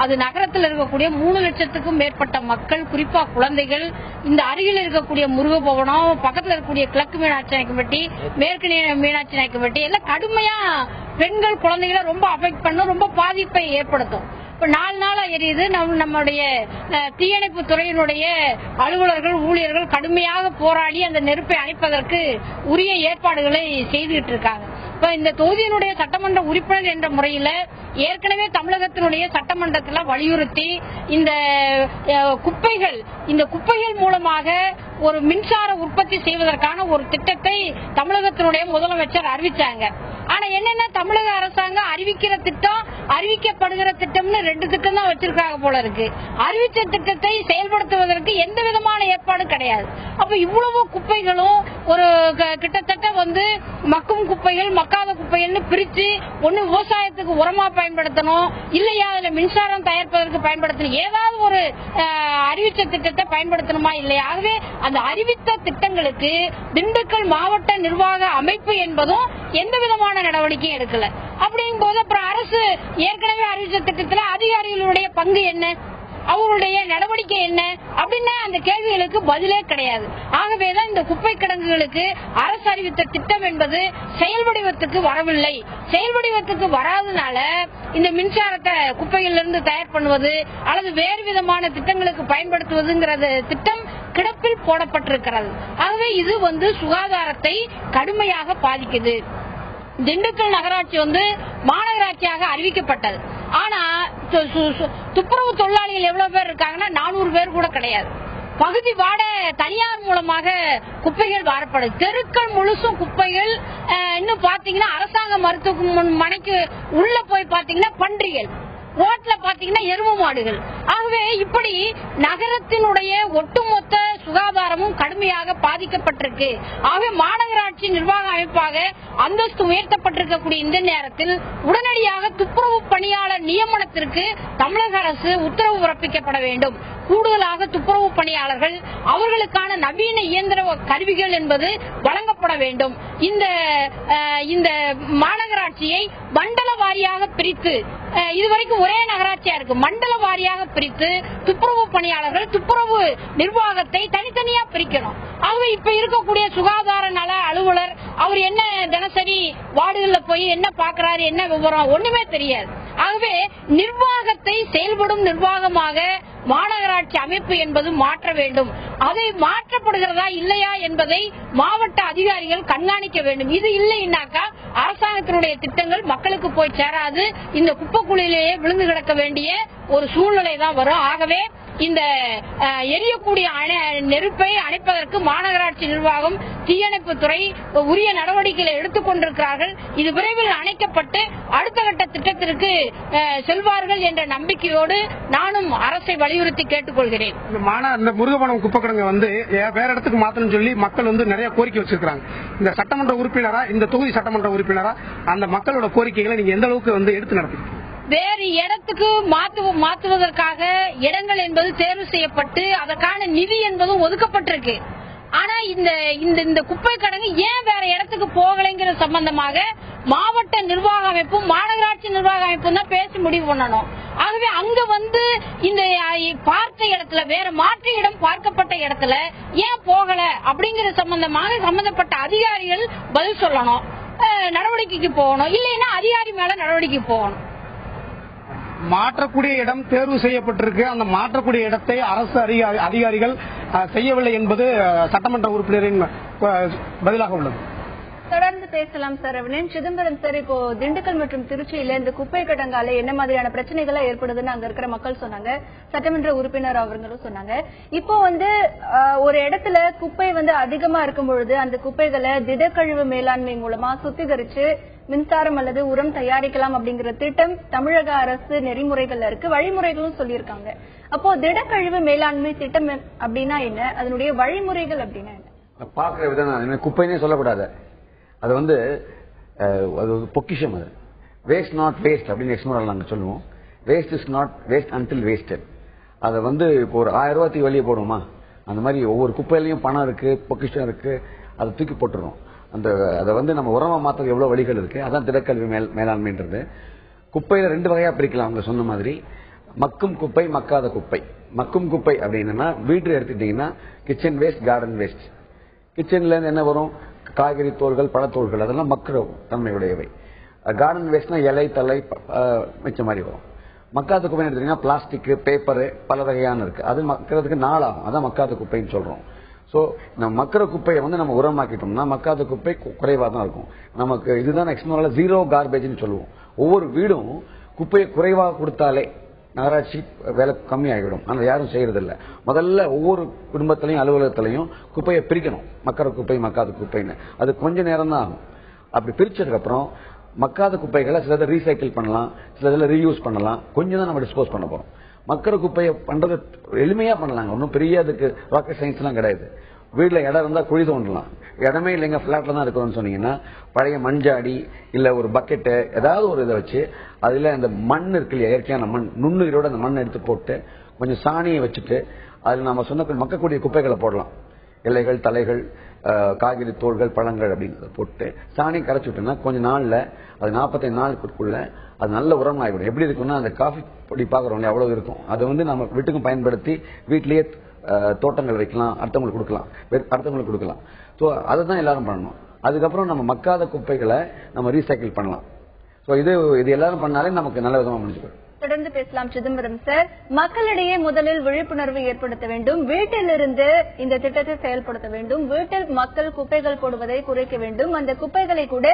அது நகரத்தில் இருக்கக்கூடிய 3 லட்சத்துக்கும் மேற்பட்ட மக்கள், குறிப்பா குழந்தைகள், இந்த அருகில் இருக்கக்கூடிய முருகபவனம், பக்கத்தில் இருக்கக்கூடிய கிழக்கு மீனாட்சி நாயக்கம்பட்டி, மேற்கு மீனாட்சி நாயக்கம்பட்டி எல்லாம் கடுமையா பெண்கள் குழந்தைகளை ரொம்ப அஃபெக்ட் பண்ணும், ரொம்ப பாதிப்பை ஏற்படுத்தும். இப்ப 4 நாளா எரியுது. நம்முடைய தீயணைப்பு துறையினுடைய அலுவலர்கள், ஊழியர்கள் கடுமையாக போராடி அந்த நெருப்பை அணைப்பதற்கு உரிய ஏற்பாடுகளை செய்துகிட்டு இருக்காங்க. இப்ப இந்த தொகுதியினுடைய சட்டமன்ற உறுப்பினர் என்ற முறையில ஏற்கனவே தமிழகத்தினுடைய சட்டமன்றத்துல வலியுறுத்தி இந்த குப்பைகள் மூலமாக ஒரு மின்சார உற்பத்தி செய்வதற்கான ஒரு திட்டத்தை தமிழகத்தினுடைய முதலமைச்சர் அறிவிச்சாங்க. ஆனா என்னன்னா, தமிழக அரசாங்கம் அறிவிக்கிற திட்டம், அறிவிக்கப்படுகிற திட்டம்னு 2 திட்டம் தான் வச்சிருக்காங்க போல இருக்கு. அறிவிச்ச திட்டத்தை செயல்படுத்துவதற்கு எந்த விதமான ஏற்பாடு கிடையாது. அப்ப இவ்வளவு குப்பைகளும் ஒரு கிட்டத்தட்ட வந்து மக்கும் குப்பைகள், மக்காத குப்பைகள்னு பிரிச்சு ஒண்ணு விவசாயத்துக்கு உரமா பயன்படுத்தணும், இல்லையா அதுல மின்சாரம் தயாரிப்பதற்கு பயன்படுத்தணும், ஏதாவது ஒரு அறிவிச்ச திட்டத்தை பயன்படுத்தணுமா இல்லையா? ஆகவே அந்த அறிவித்த திட்டங்களுக்கு திண்டுக்கல் மாவட்ட நிர்வாக அமைப்பு என்பதும் எந்த விதமான நடவடிக்கையும் எடுக்கல. அப்படிங்கும் போது அப்புறம் அரசு ஏற்கனவே அறிவிச்ச திட்டத்துல அதிகாரிகளுடைய பங்கு என்ன, அவருடைய நடவடிக்கை என்ன அப்படின்னா அந்த கேள்விகளுக்கு பதிலே கிடையாது. ஆகவேதான் இந்த குப்பை கிடங்குகளுக்கு அரசு அறிவித்த திட்டம் என்பது செயல்வடிவத்துக்கு வரவில்லை. செயல்வடிவத்துக்கு வராதனால இந்த மின்சாரத்தை குப்பையிலிருந்து தயார் பண்ணுவது அல்லது வேறு விதமான திட்டங்களுக்கு பயன்படுத்துவதுங்கிறது திட்டம் கிடப்பில் போடப்பட்டிருக்கிறது. ஆகவே இது வந்து சுகாதாரத்தை கடுமையாக பாதிக்குது. திண்டுக்கல் நகராட்சி வந்து மாநகராட்சியாக அறிவிக்கப்பட்டது. ஆனா துப்புரவு தொழிலாளிகள் எவ்வளவு பேர் இருக்காங்கன்னா 400 பேர் கூட கிடையாது. பகுதி வாட தனியார் மூலமாக குப்பைகள் வாரப்படுது. தெருக்கள் முழுசும் குப்பைகள். இன்னும் பாத்தீங்கன்னா அரசாங்க மருத்துவமனைக்கு உள்ள போய் பாத்தீங்கன்னா பன்றிகள், ரோட்ல பாத்தீங்கன்னா எருமை மாடுகள். ஆகவே இப்படி நகரத்தினுடைய ஒட்டுமொத்த சுகாதாரமும் கடுமையாக பாதிக்கப்பட்டிருக்கு. ஆகவே மாநகராட்சி நிர்வாக அமைப்பாக அந்தஸ்து உயர்த்தப்பட்டிருக்கக்கூடிய இந்த நேரத்தில் உடனடியாக துப்புரவு பணியாளர் நியமனத்திற்கு தமிழக அரசு உத்தரவு பிறப்பிக்கப்பட வேண்டும். கூடுதலாக துப்புரவு பணியாளர்கள், அவர்களுக்கான நவீன இயந்திர கருவிகள் என்பது வழங்கப்பட வேண்டும். இந்த மாநகராட்சியை மண்டல வாரியாக பிரித்து, இதுவரைக்கும் ஒரே நகராட்சியா இருக்கு, மண்டல வாரியாக பிரித்து துப்புரவு பணியாளர்கள், துப்புரவு நிர்வாகத்தை தனித்தனியா பிரிக்கணும். ஆகவே இப்ப இருக்கக்கூடிய சுகாதார நல அலுவலர் அவர் என்ன தினசரி வார்டுகள்ல போய் என்ன பாக்குறாரு, என்ன விவரம் ஒண்ணுமே தெரியாது. ஆகவே நிர்வாகத்தை செயல்படும் நிர்வாகமாக மாநகராட்சி அமைப்பு என்பது மாற்ற வேண்டும். அதை மாற்றப்படுகிறதா இல்லையா என்பதை மாவட்ட அதிகாரிகள் கண்காணிக்க வேண்டும். இது இல்லைன்னாக்கா அரசாங்கத்தினுடைய திட்டங்கள் மக்களுக்கு போய் சேராது, இந்த குப்பைக்குழியிலேயே விழுந்து கிடக்க வேண்டிய ஒரு சூழ்நிலை தான் வரும். ஆகவே இந்த எரியக்கூடிய நெருப்பை அணைப்பதற்கு மாநகராட்சி நிர்வாகம், தீயணைப்பு துறை உரிய நடவடிக்கைகளை எடுத்துக் கொண்டிருக்கிறார்கள். இது விரைவில் அணைக்கப்பட்டு அடுத்த கட்ட திட்டத்திற்கு செல்வார்கள் என்ற நம்பிக்கையோடு நானும் அரசை வலியுறுத்தி கேட்டுக்கொள்கிறேன். இந்த முருகவனம் குப்பை கிடங்கு வந்து வேற இடத்துக்கு மாத்தணும்னு சொல்லி மக்கள் வந்து நிறைய கோரிக்கை வச்சிருக்காங்க. இந்த சட்டமன்ற உறுப்பினரா, இந்த தொகுதி சட்டமன்ற உறுப்பினரா, அந்த மக்களோட கோரிக்கைகளை நீங்க எந்த அளவுக்கு வந்து எடுத்து நடத்துறீங்க? வேறு இடத்துக்கு மாற்றுவதற்காக இடங்கள் என்பது தேர்வு செய்யப்பட்டு அதற்கான நிதி என்பதும் ஒதுக்கப்பட்டிருக்கு. ஆனா இந்த குப்பை கிடங்கு ஏன் வேற இடத்துக்கு போகலைங்கிற சம்பந்தமாக மாவட்ட நிர்வாக அமைப்பும் மாநகராட்சி நிர்வாக அமைப்பும் தான் பேசி முடிவு பண்ணணும். ஆகவே அங்க இந்த பார்த்த இடத்துல வேற மாற்று இடம் பார்க்கப்பட்ட இடத்துல ஏன் போகல அப்படிங்கிற சம்பந்தமாக சம்பந்தப்பட்ட அதிகாரிகள் பதில் சொல்லணும், நடவடிக்கைக்கு போகணும். இல்லைன்னா அதிகாரி மேல நடவடிக்கை போகணும். மாற்றக்கூடிய இடம் தேர்வு செய்யப்பட்டிருக்கு. அந்த மாற்றக்கூடிய இடத்தை அரசு அதிகாரிகள் செய்யவில்லை என்பது சட்டமன்ற உறுப்பினரின் பதிலாக உள்ளது. தொடர்ந்து பேசலாம் சார். சிதம்பரம் சார், இப்போ திண்டுக்கல் மற்றும் திருச்சியில இந்த குப்பை கிடங்கால என்ன மாதிரியான பிரச்சனைகளா ஏற்படுதுன்னு அங்க இருக்கிற மக்கள் சொன்னாங்க, சட்டமன்ற உறுப்பினர் அவர்களும் சொன்னாங்க. இப்போ ஒரு இடத்துல குப்பை அதிகமா இருக்கும் பொழுது அந்த குப்பைகளை திடக்கழிவு மேலாண்மை மூலமா சுத்திகரிச்சு மின்சாரம் அல்லது உரம் தயாரிக்கலாம் அப்படிங்கிற திட்டம் தமிழக அரசு நெறிமுறைகள்ல இருக்கு, வழிமுறைகளும் சொல்லியிருக்காங்க. அப்போ திடக்கழிவு மேலாண்மை திட்டம் அப்படின்னா என்ன, அதனுடைய வழிமுறைகள் அப்படின்னா என்ன? பாக்குற விதம் குப்பைனே சொல்லக்கூடாது, அது அது பொக்கிஷம். அது வேஸ்ட் நாட் வேஸ்ட் அப்படின்னு எக்ஸ்மோரல் நாங்க சொல்லுவோம். Waste is not waste until wasted. அதை இப்போ ஒரு 1000 ரூபாய்க்கு வெளியே போடுவோமா, அந்த மாதிரி ஒவ்வொரு குப்பையிலையும் பணம் இருக்கு, பொக்கிஷம் இருக்கு, அதை தூக்கி போட்டுருவோம். அதை நம்ம உரமா மாற்ற எவ்வளவு வழிகள் இருக்கு. அதான் திடக்கழிவு மேலாண்மைன்றது. குப்பையில 2 வகையா பிரிக்கலாம். அவங்க சொன்ன மாதிரி மக்கும் குப்பை, மக்காத குப்பை. மக்கும் குப்பை அப்படின்னா வீட்டில் எடுத்துட்டீங்கன்னா கிச்சன் வேஸ்ட், கார்டன் வேஸ்ட். கிச்சன்ல இருந்து என்ன வரும், காய்கறி தோல்கள், பழத்தோல்கள், அதெல்லாம் மக்கிற தன்மையுடையவை. கார்டன் வேஸ்ட்னா இலை, தலை, மிச்ச மாதிரி வரும். மக்காத குப்பை எடுத்தீங்கன்னா பிளாஸ்டிக், பேப்பர், பல வகையான இருக்கு. அது மக்கிறதுக்கு நாளாகும். அதான் மக்காத குப்பைன்னு சொல்றோம். சோ நம்ம மக்கிற குப்பையை நம்ம உரமாக்கிட்டோம்னா மக்காத குப்பை குறைவா தான் இருக்கும். நமக்கு இதுதான் எக்ஸ்மோரலா ஜீரோ கார்பேஜ்னு சொல்லுவோம். ஒவ்வொரு வீடும் குப்பையை குறைவா கொடுத்தாலே நகராட்சி வேலை கம்மி ஆகிடும். ஆனா யாரும் செய்யறது இல்ல. முதல்ல ஒவ்வொரு குடும்பத்திலையும் அலுவலகத்திலையும் குப்பையை பிரிக்கணும், மக்கிற குப்பை, மக்காத குப்பைன்னு. அது கொஞ்ச நேரம் தான் ஆகும். அப்படி பிரிச்சதுக்கு அப்புறம் மக்காத குப்பைகளை சிலதை ரீசைக்கிள் பண்ணலாம், சிலதில் ரீயூஸ் பண்ணலாம். கொஞ்சம் தான் நம்ம டிஸ்போஸ் பண்ண போறோம். மக்கிற குப்பையை பண்றது எளிமையா பண்ணலாங்க. ஒன்றும் பெரிய அதுக்கு ராக்கெட் சயின்ஸ் எல்லாம் கிடையாது. வீட்டுல இடம் இருந்தா குழி தோண்டலாம். இடமே இல்லைங்க, பிளாட்ல தான் இருக்கிறோம்னு சொன்னீங்கன்னா பழைய மஞ்சாடி இல்ல ஒரு பக்கெட்டு ஏதாவது ஒரு இதை வச்சு அதுல அந்த மண் இருக்கு இல்லையா, இயற்கையான மண், நுண்ணுயிரோட அந்த மண் எடுத்து போட்டு கொஞ்சம் சாணியை வச்சுட்டு அதுல நம்ம சொன்ன மக்கக்கூடிய குப்பைகளை போடலாம். இலைகள், தலைகள், காய்கறி தோல்கள், பழங்கள் அப்படின்னு போட்டு சாணி கரைச்சி விட்டோம்னா கொஞ்ச நாள்ல அது 45 நாளுக்குள்ள அது நல்ல உரம் ஆகிடும். எப்படி இருக்குன்னா அந்த காஃபி பொடி பாக்குறோம் அவ்வளவு இருக்கும். அதை நம்ம வீட்டுக்கும் பயன்படுத்தி வீட்டிலேயே தோட்டங்கள் வைக்கலாம், அடுத்தவங்களுக்கு கொடுக்கலாம். ஸோ அதை தான் எல்லாரும் பண்ணணும். அதுக்கப்புறம் நம்ம மக்காத குப்பைகளை நம்ம ரீசைக்கிள் பண்ணலாம். ஸோ இது எல்லாரும் பண்ணாலே நமக்கு நல்ல விதமா முடிஞ்சுக்கணும். தொடர்ந்து பேசலாம். சிதம்பரம் சார், மக்களிடையே முதலில் விழிப்புணர்வு ஏற்படுத்த வேண்டும், வீட்டிலிருந்து இந்த திட்டத்தை செயல்படுத்த வேண்டும், வீட்டில் மக்கள் குப்பைகள் போடுவதை குறைக்க வேண்டும், அந்த குப்பைகளை கூட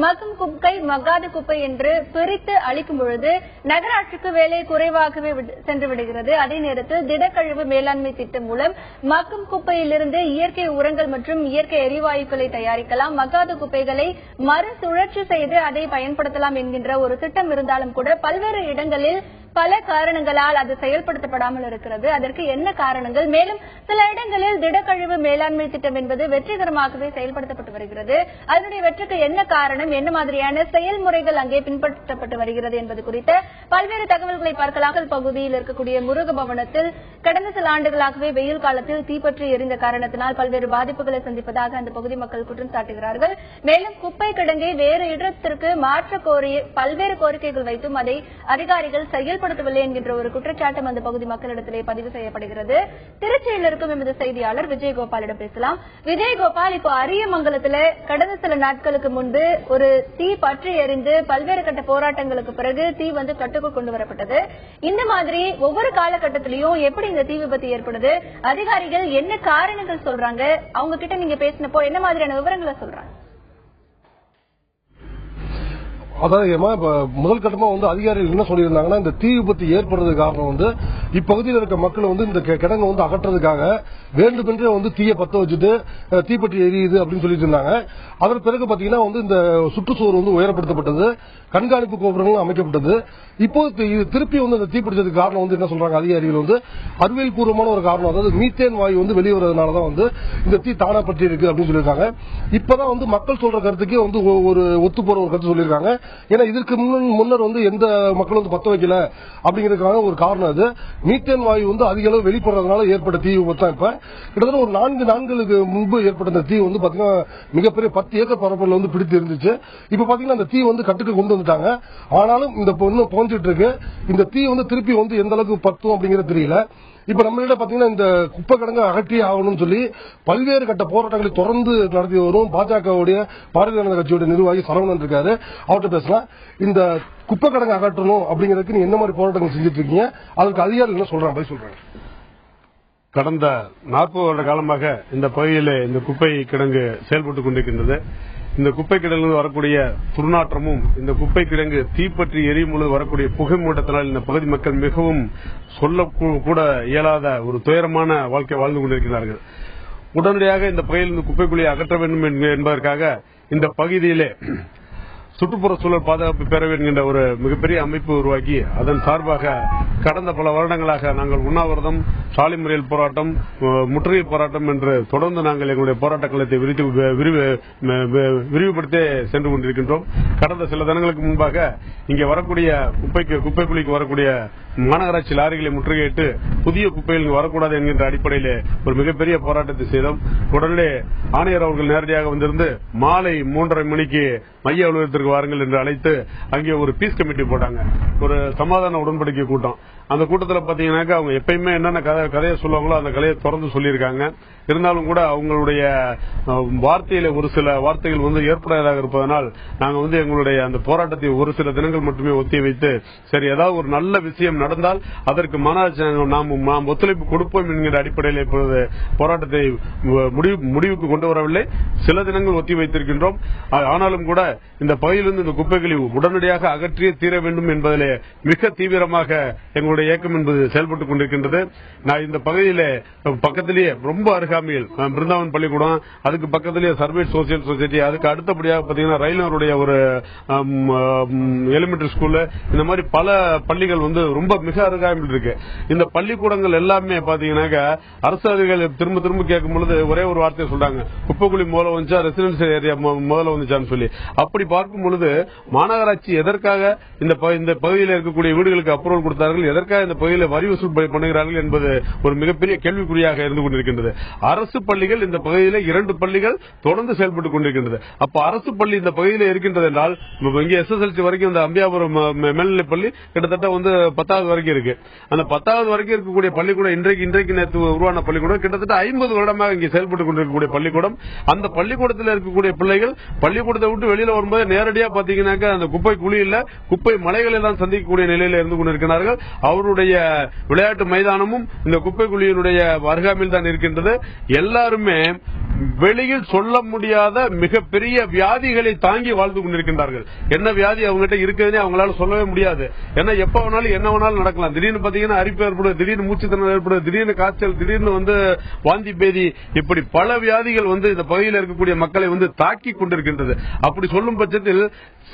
மக்கும் குப்பை, மக்காத குப்பை என்று பிரித்து அளிக்கும் பொழுது நகராட்சிக்கு வேலை குறைவாகவே சென்று விடுகிறது. அதே நேரத்தில் திடக்கழிவு மேலாண்மை திட்டம் மூலம் மக்கும் குப்பையிலிருந்து இயற்கை உரங்கள் மற்றும் இயற்கை எரிவாயுக்களை தயாரிக்கலாம், மக்காத குப்பைகளை மறுசுழற்சி செய்து அதை பயன்படுத்தலாம் என்கின்ற ஒரு திட்டம் இருந்தாலும் கூட பல்வேறு இடங்களில் பல காரணங்களால் அது செயல்படுத்தப்படாமல் இருக்கிறது. அதற்கு என்ன காரணங்கள்? மேலும் சில இடங்களில் திடக்கழிவு மேலாண்மை திட்டம் என்பது வெற்றிகரமாகவே செயல்படுத்தப்பட்டு வருகிறது. அதனுடைய வெற்றிக்கு என்ன காரணம், என்ன மாதிரியான செயல்முறைகள் அங்கே பின்பற்றப்பட்டு வருகிறது என்பது குறித்த பல்வேறு தகவல்களை பார்க்கலாம். பகுதியில் இருக்கக்கூடிய முருக பவனத்தில் கடந்த சில ஆண்டுகளாகவே வெயில் காலத்தில் தீப்பற்றி எரிந்த காரணத்தினால் பல்வேறு பாதிப்புகளை சந்திப்பதாக அந்த பகுதி மக்கள் குற்றம் சாட்டுகிறார்கள். மேலும் குப்பை கிடங்கை வேறு இடத்திற்கு மாற்ற கோரிய பல்வேறு கோரிக்கைகள் வைத்தும் அதை அதிகாரிகள் செயல்படுத்தவில்லை என்கின்ற ஒரு குற்றச்சாட்டும் அந்த பகுதி மக்களிடத்திலே பதிவு செய்யப்படுகிறது. திருச்சியில் இருக்கும் எமது செய்தியாளர் விஜயகோபாலிடம் பேசலாம். விஜயகோபால், இப்போ அரியமங்கலத்துல கடந்த சில நாட்களுக்கு முன்பு ஒரு தீ பற்றி எரிந்து பல்வேறு கட்ட போராட்டங்களுக்கு பிறகு தீ கட்டுக்குள் கொண்டு வரப்பட்டது. இந்த மாதிரி ஒவ்வொரு காலகட்டத்திலையும் எப்படி இந்த தீ விபத்து ஏற்படுது, அதிகாரிகள் என்ன காரணங்கள் சொல்றாங்க, அவங்க கிட்ட நீங்க பேசினப்போ என்ன மாதிரியான விவரங்களை சொல்றாங்க? அதாவது முதல் கட்டமா அதிகாரிகள் என்ன சொல்லியிருந்தாங்கன்னா, இந்த தீ விபத்து ஏற்படுறதுக்கு காரணம் இப்பகுதியில் இருக்க மக்கள் இந்த கிடங்கு அகற்றதுக்காக வேண்டுமென்றே தீயை பத்த வச்சுட்டு தீப்பற்றி எரியுது அப்படின்னு சொல்லிட்டு இருந்தாங்க. அதன் பிறகு பாத்தீங்கன்னா இந்த சுற்றுச்சுவர் உயரப்படுத்தப்பட்டது, கண்காணிப்பு கோபுரங்களும் அமைக்கப்பட்டது. இப்போ திருப்பி இந்த தீப்பிடிச்சதுக்கு காரணம் என்ன சொல்றாங்க அதிகாரிகள், அறிவியல் பூர்வமான ஒரு காரணம், அதாவது மீத்தேன் வாயு வெளிவரதுனாலதான் இந்த தீ தானா பற்றி இருக்கு அப்படின்னு சொல்லியிருக்காங்க. இப்பதான் மக்கள் சொல்ற கருத்துக்கே ஒரு ஒத்து போற ஒரு கருத்து சொல்லியிருக்காங்க. ஏன்னா இதற்கு முன்னர் வந்து எந்த மக்களும் வந்து பத்த வைக்கல அப்படிங்கிறதுக்கான ஒரு காரணம் அது. மீத்தேன் வாயு வந்து அதிக அளவு வெளிப்படுறதுனால ஏற்பட்ட தீ விபத்து தான். இப்ப கிட்டத்தட்ட ஒரு 4 நாட்களுக்கு முன்பு ஏற்பட்ட இந்த தீ வந்து பாத்தீங்கன்னா மிகப்பெரிய 10 ஏக்கர் பரப்பளவு வந்து பிடித்து இருந்துச்சு. இப்ப பாத்தீங்கன்னா அந்த தீ வந்து கட்டுக்கு கொண்டு வந்துட்டாங்க. ஆனாலும் இந்த இன்னும் புகஞ்சிட்டு இருக்கு. இந்த தீ வந்து திருப்பி வந்து எந்த அளவுக்கு பத்தும் அப்படிங்கிறது தெரியல. இப்ப நம்மளிட பாத்தீங்கன்னா இந்த குப்பை கிடங்கு அகற்றியே ஆகணும்னு சொல்லி பல்வேறு கட்ட போராட்டங்களை தொடர்ந்து நடத்தி வரும் பாஜகவுடைய பாரதிய ஜனதா கட்சியோட நிர்வாகி சரவணன் இருக்காரு. அவர்கிட்ட பேசலாம். இந்த குப்பை கிடங்கு அகற்றணும் அப்படிங்கிறதுக்கு நீங்க என்ன மாதிரி போராட்டங்கள் செஞ்சுட்டு இருக்கீங்க, அதுக்கு அதிகாரிகள் என்ன சொல்றாங்க போய் சொல்றாங்க? கடந்த 40 வருட காலமாக இந்த பகுதியில் இந்த குப்பை கிடங்கு செயல்பட்டுக் கொண்டிருக்கின்றது. இந்த குப்பை கிடங்கு வரக்கூடிய துர்நாற்றமும் இந்த குப்பை கிடங்கு தீப்பற்றி எரியும் பொழுது வரக்கூடிய புகை மூட்டத்தினால் இந்த பகுதி மக்கள் மிகவும் சொல்ல கூட இயலாத ஒரு துயரமான வாழ்க்கை வாழ்ந்து கொண்டிருக்கிறார்கள். உடனடியாக இந்த பகுதியில் இந்த குப்பைக்குழியை அகற்ற வேண்டும் என்பதற்காக இந்த பகுதியிலே சுற்றுப்புற சூழல் பாதுகாப்பு பேரவை என்கின்ற ஒரு மிகப்பெரிய அமைப்பு உருவாக்கி அதன் சார்பாக கடந்த பல வருடங்களாக நாங்கள் உண்ணாவிரதம், சாலை மறியல் போராட்டம், முற்றுகை போராட்டம் என்று தொடர்ந்து நாங்கள் எங்களுடைய போராட்ட களத்தை விரிவுபடுத்தி சென்று கொண்டிருக்கின்றோம். கடந்த சில தினங்களுக்கு முன்பாக இங்கே வரக்கூடிய குப்பைக்குழிக்கு வரக்கூடிய மாநகராட்சி லாரிகளை முற்றுகையிட்டு புதிய குப்பைகள் வரக்கூடாது என்கின்ற அடிப்படையில் ஒரு மிகப்பெரிய போராட்டத்தை செய்தோம். உடனே ஆணையர் அவர்கள் நேரடியாக வந்திருந்து மாலை 3:30 மணிக்கு மைய அலுவலகத்திற்கு வாருங்கள் என்று அழைத்து அங்கே ஒரு பீஸ் கமிட்டி போட்டாங்க. ஒரு சமாதான உடன்படிக்கை கூட்டம். அந்த கூட்டத்தில் பாத்தீங்கன்னாக்கா அவங்க எப்பயுமே என்னென்ன கதையை சொல்லுவாங்களோ அந்த கதையை தொடர்ந்து சொல்லியிருக்காங்க. இருந்தாலும் கூட அவங்களுடைய வார்த்தையில ஒரு சில வார்த்தைகள் வந்து ஏற்படாததாக இருப்பதனால் நாங்கள் எங்களுடைய அந்த போராட்டத்தை ஒரு சில தினங்கள் மட்டுமே ஒத்தி வைத்து சரி ஏதாவது ஒரு நல்ல விஷயம் நடந்தால் அதற்கு நாம் ஒத்துழைப்பு கொடுப்போம் என்கிற அடிப்படையில் இப்பொழுது போராட்டத்தை முடிவுக்கு கொண்டு வரவில்லை. சில தினங்கள் ஒத்தி வைத்திருக்கின்றோம். ஆனாலும் கூட இந்த பகுதியிலிருந்து இந்த குப்பைகளை உடனடியாக அகற்றியே தீர வேண்டும் என்பதிலே மிக தீவிரமாக எங்களுடைய இயக்கம் என்பது செயல்பட்டுக் கொண்டிருக்கின்றது. நான் இந்த பகுதியில பக்கத்திலேயே ரொம்ப அருகாமையில் பிருந்தாவன் பள்ளிக்கூடம், அதுக்கு பக்கத்திலேயே சர்வேட் சோசியல் சொசைட்டி, அதுக்கு அடுத்தபடியாக பாத்தீங்கன்னா ரயில்வேருடைய ஒரு எலிமெண்டரி ஸ்கூல், இந்த மாதிரி பல பள்ளிகள் ரொம்ப மிக அருகாமையில் இருக்கு. இந்த பள்ளிக்கூடங்கள் எல்லாமே பாத்தீங்கன்னா அரசு அதிகாரிகள் திரும்ப திரும்ப கேட்கும் பொழுது ஒரே ஒரு வார்த்தையை சொல்றாங்க, குப்பைக்குழி முதல்ல வந்துச்சா, ரெசிடென்சியல் ஏரியா முதல்ல வந்துச்சான்னு சொல்லி. அப்படி பார்க்கும் பொழுது மாநகராட்சி எதற்காக இந்த பகுதியில் இருக்கக்கூடிய வீடுகளுக்கு அப்ரூவல் கொடுத்தார்கள், எதற்காக இந்த பகுதியில் வரி வசூல் பண்ணுகிறார்கள் என்பது ஒரு மிகப்பெரிய கேள்விக்குறியாக இருந்து கொண்டிருக்கின்றது. அரசு பள்ளிகள் இந்த பகுதியில் 2 பள்ளிகள் தொடர்ந்து செயல்பட்டுக் கொண்டிருக்கின்றது. அப்ப அரசு பள்ளி இந்த பகுதியில் இருக்கின்றது என்றால் இங்கே SSLC வரைக்கும் இந்த அம்பியாபுரம் மேல்நிலைப் பள்ளி கிட்டத்தட்ட 10வது வரைக்கும் இருக்கு. அந்த 10வது வரைக்கும் இருக்கக்கூடிய பள்ளிக்கூடம் இன்றைக்கு நேற்று உருவான பள்ளிக்கூடம் கிட்டத்தட்ட 50 வருடமாக இங்கே செயல்பட்டுக் கொண்டிருக்கக்கூடிய பள்ளிக்கூடம். அந்த பள்ளிக்கூடத்தில் இருக்கக்கூடிய பிள்ளைகள் பள்ளிக்கூடத்தை விட்டு வெளியில வரும்போது நேரடியா பாத்தீங்கன்னாக்கா அந்த குப்பை குழியில் குப்பை மலைகளை தான் சந்திக்கக்கூடிய நிலையில் இருந்து கொண்டிருக்கிறார்கள். அவருடைய விளையாட்டு மைதானமும் இந்த குப்பை குழியினுடைய அருகாமையில் தான் இருக்கின்றது. எல்லாருமே வெளியில் சொல்ல முடியாத மிகப்பெரிய வியாதிகளை தாங்கி வாழ்ந்து கொண்டிருக்கின்றார்கள். என்ன வியாதி அவங்ககிட்ட இருக்குதுன்னு அவங்களால சொல்லவே முடியாது. ஏன்னா எப்ப வேணாலும் என்ன வேணாலும் நடக்கலாம். திடீர்னு பாத்தீங்கன்னா அரிப்பு ஏற்படுது, திடீர்னு மூச்சுத்திணறல் ஏற்படுது, திடீர்னு காய்ச்சல், திடீர்னு வாந்தி பேதி, இப்படி பல வியாதிகள் இந்த பகுதியில் இருக்கக்கூடிய மக்களை தாக்கி கொண்டிருக்கின்றது. அப்படி சொல்லும் பட்சத்தில்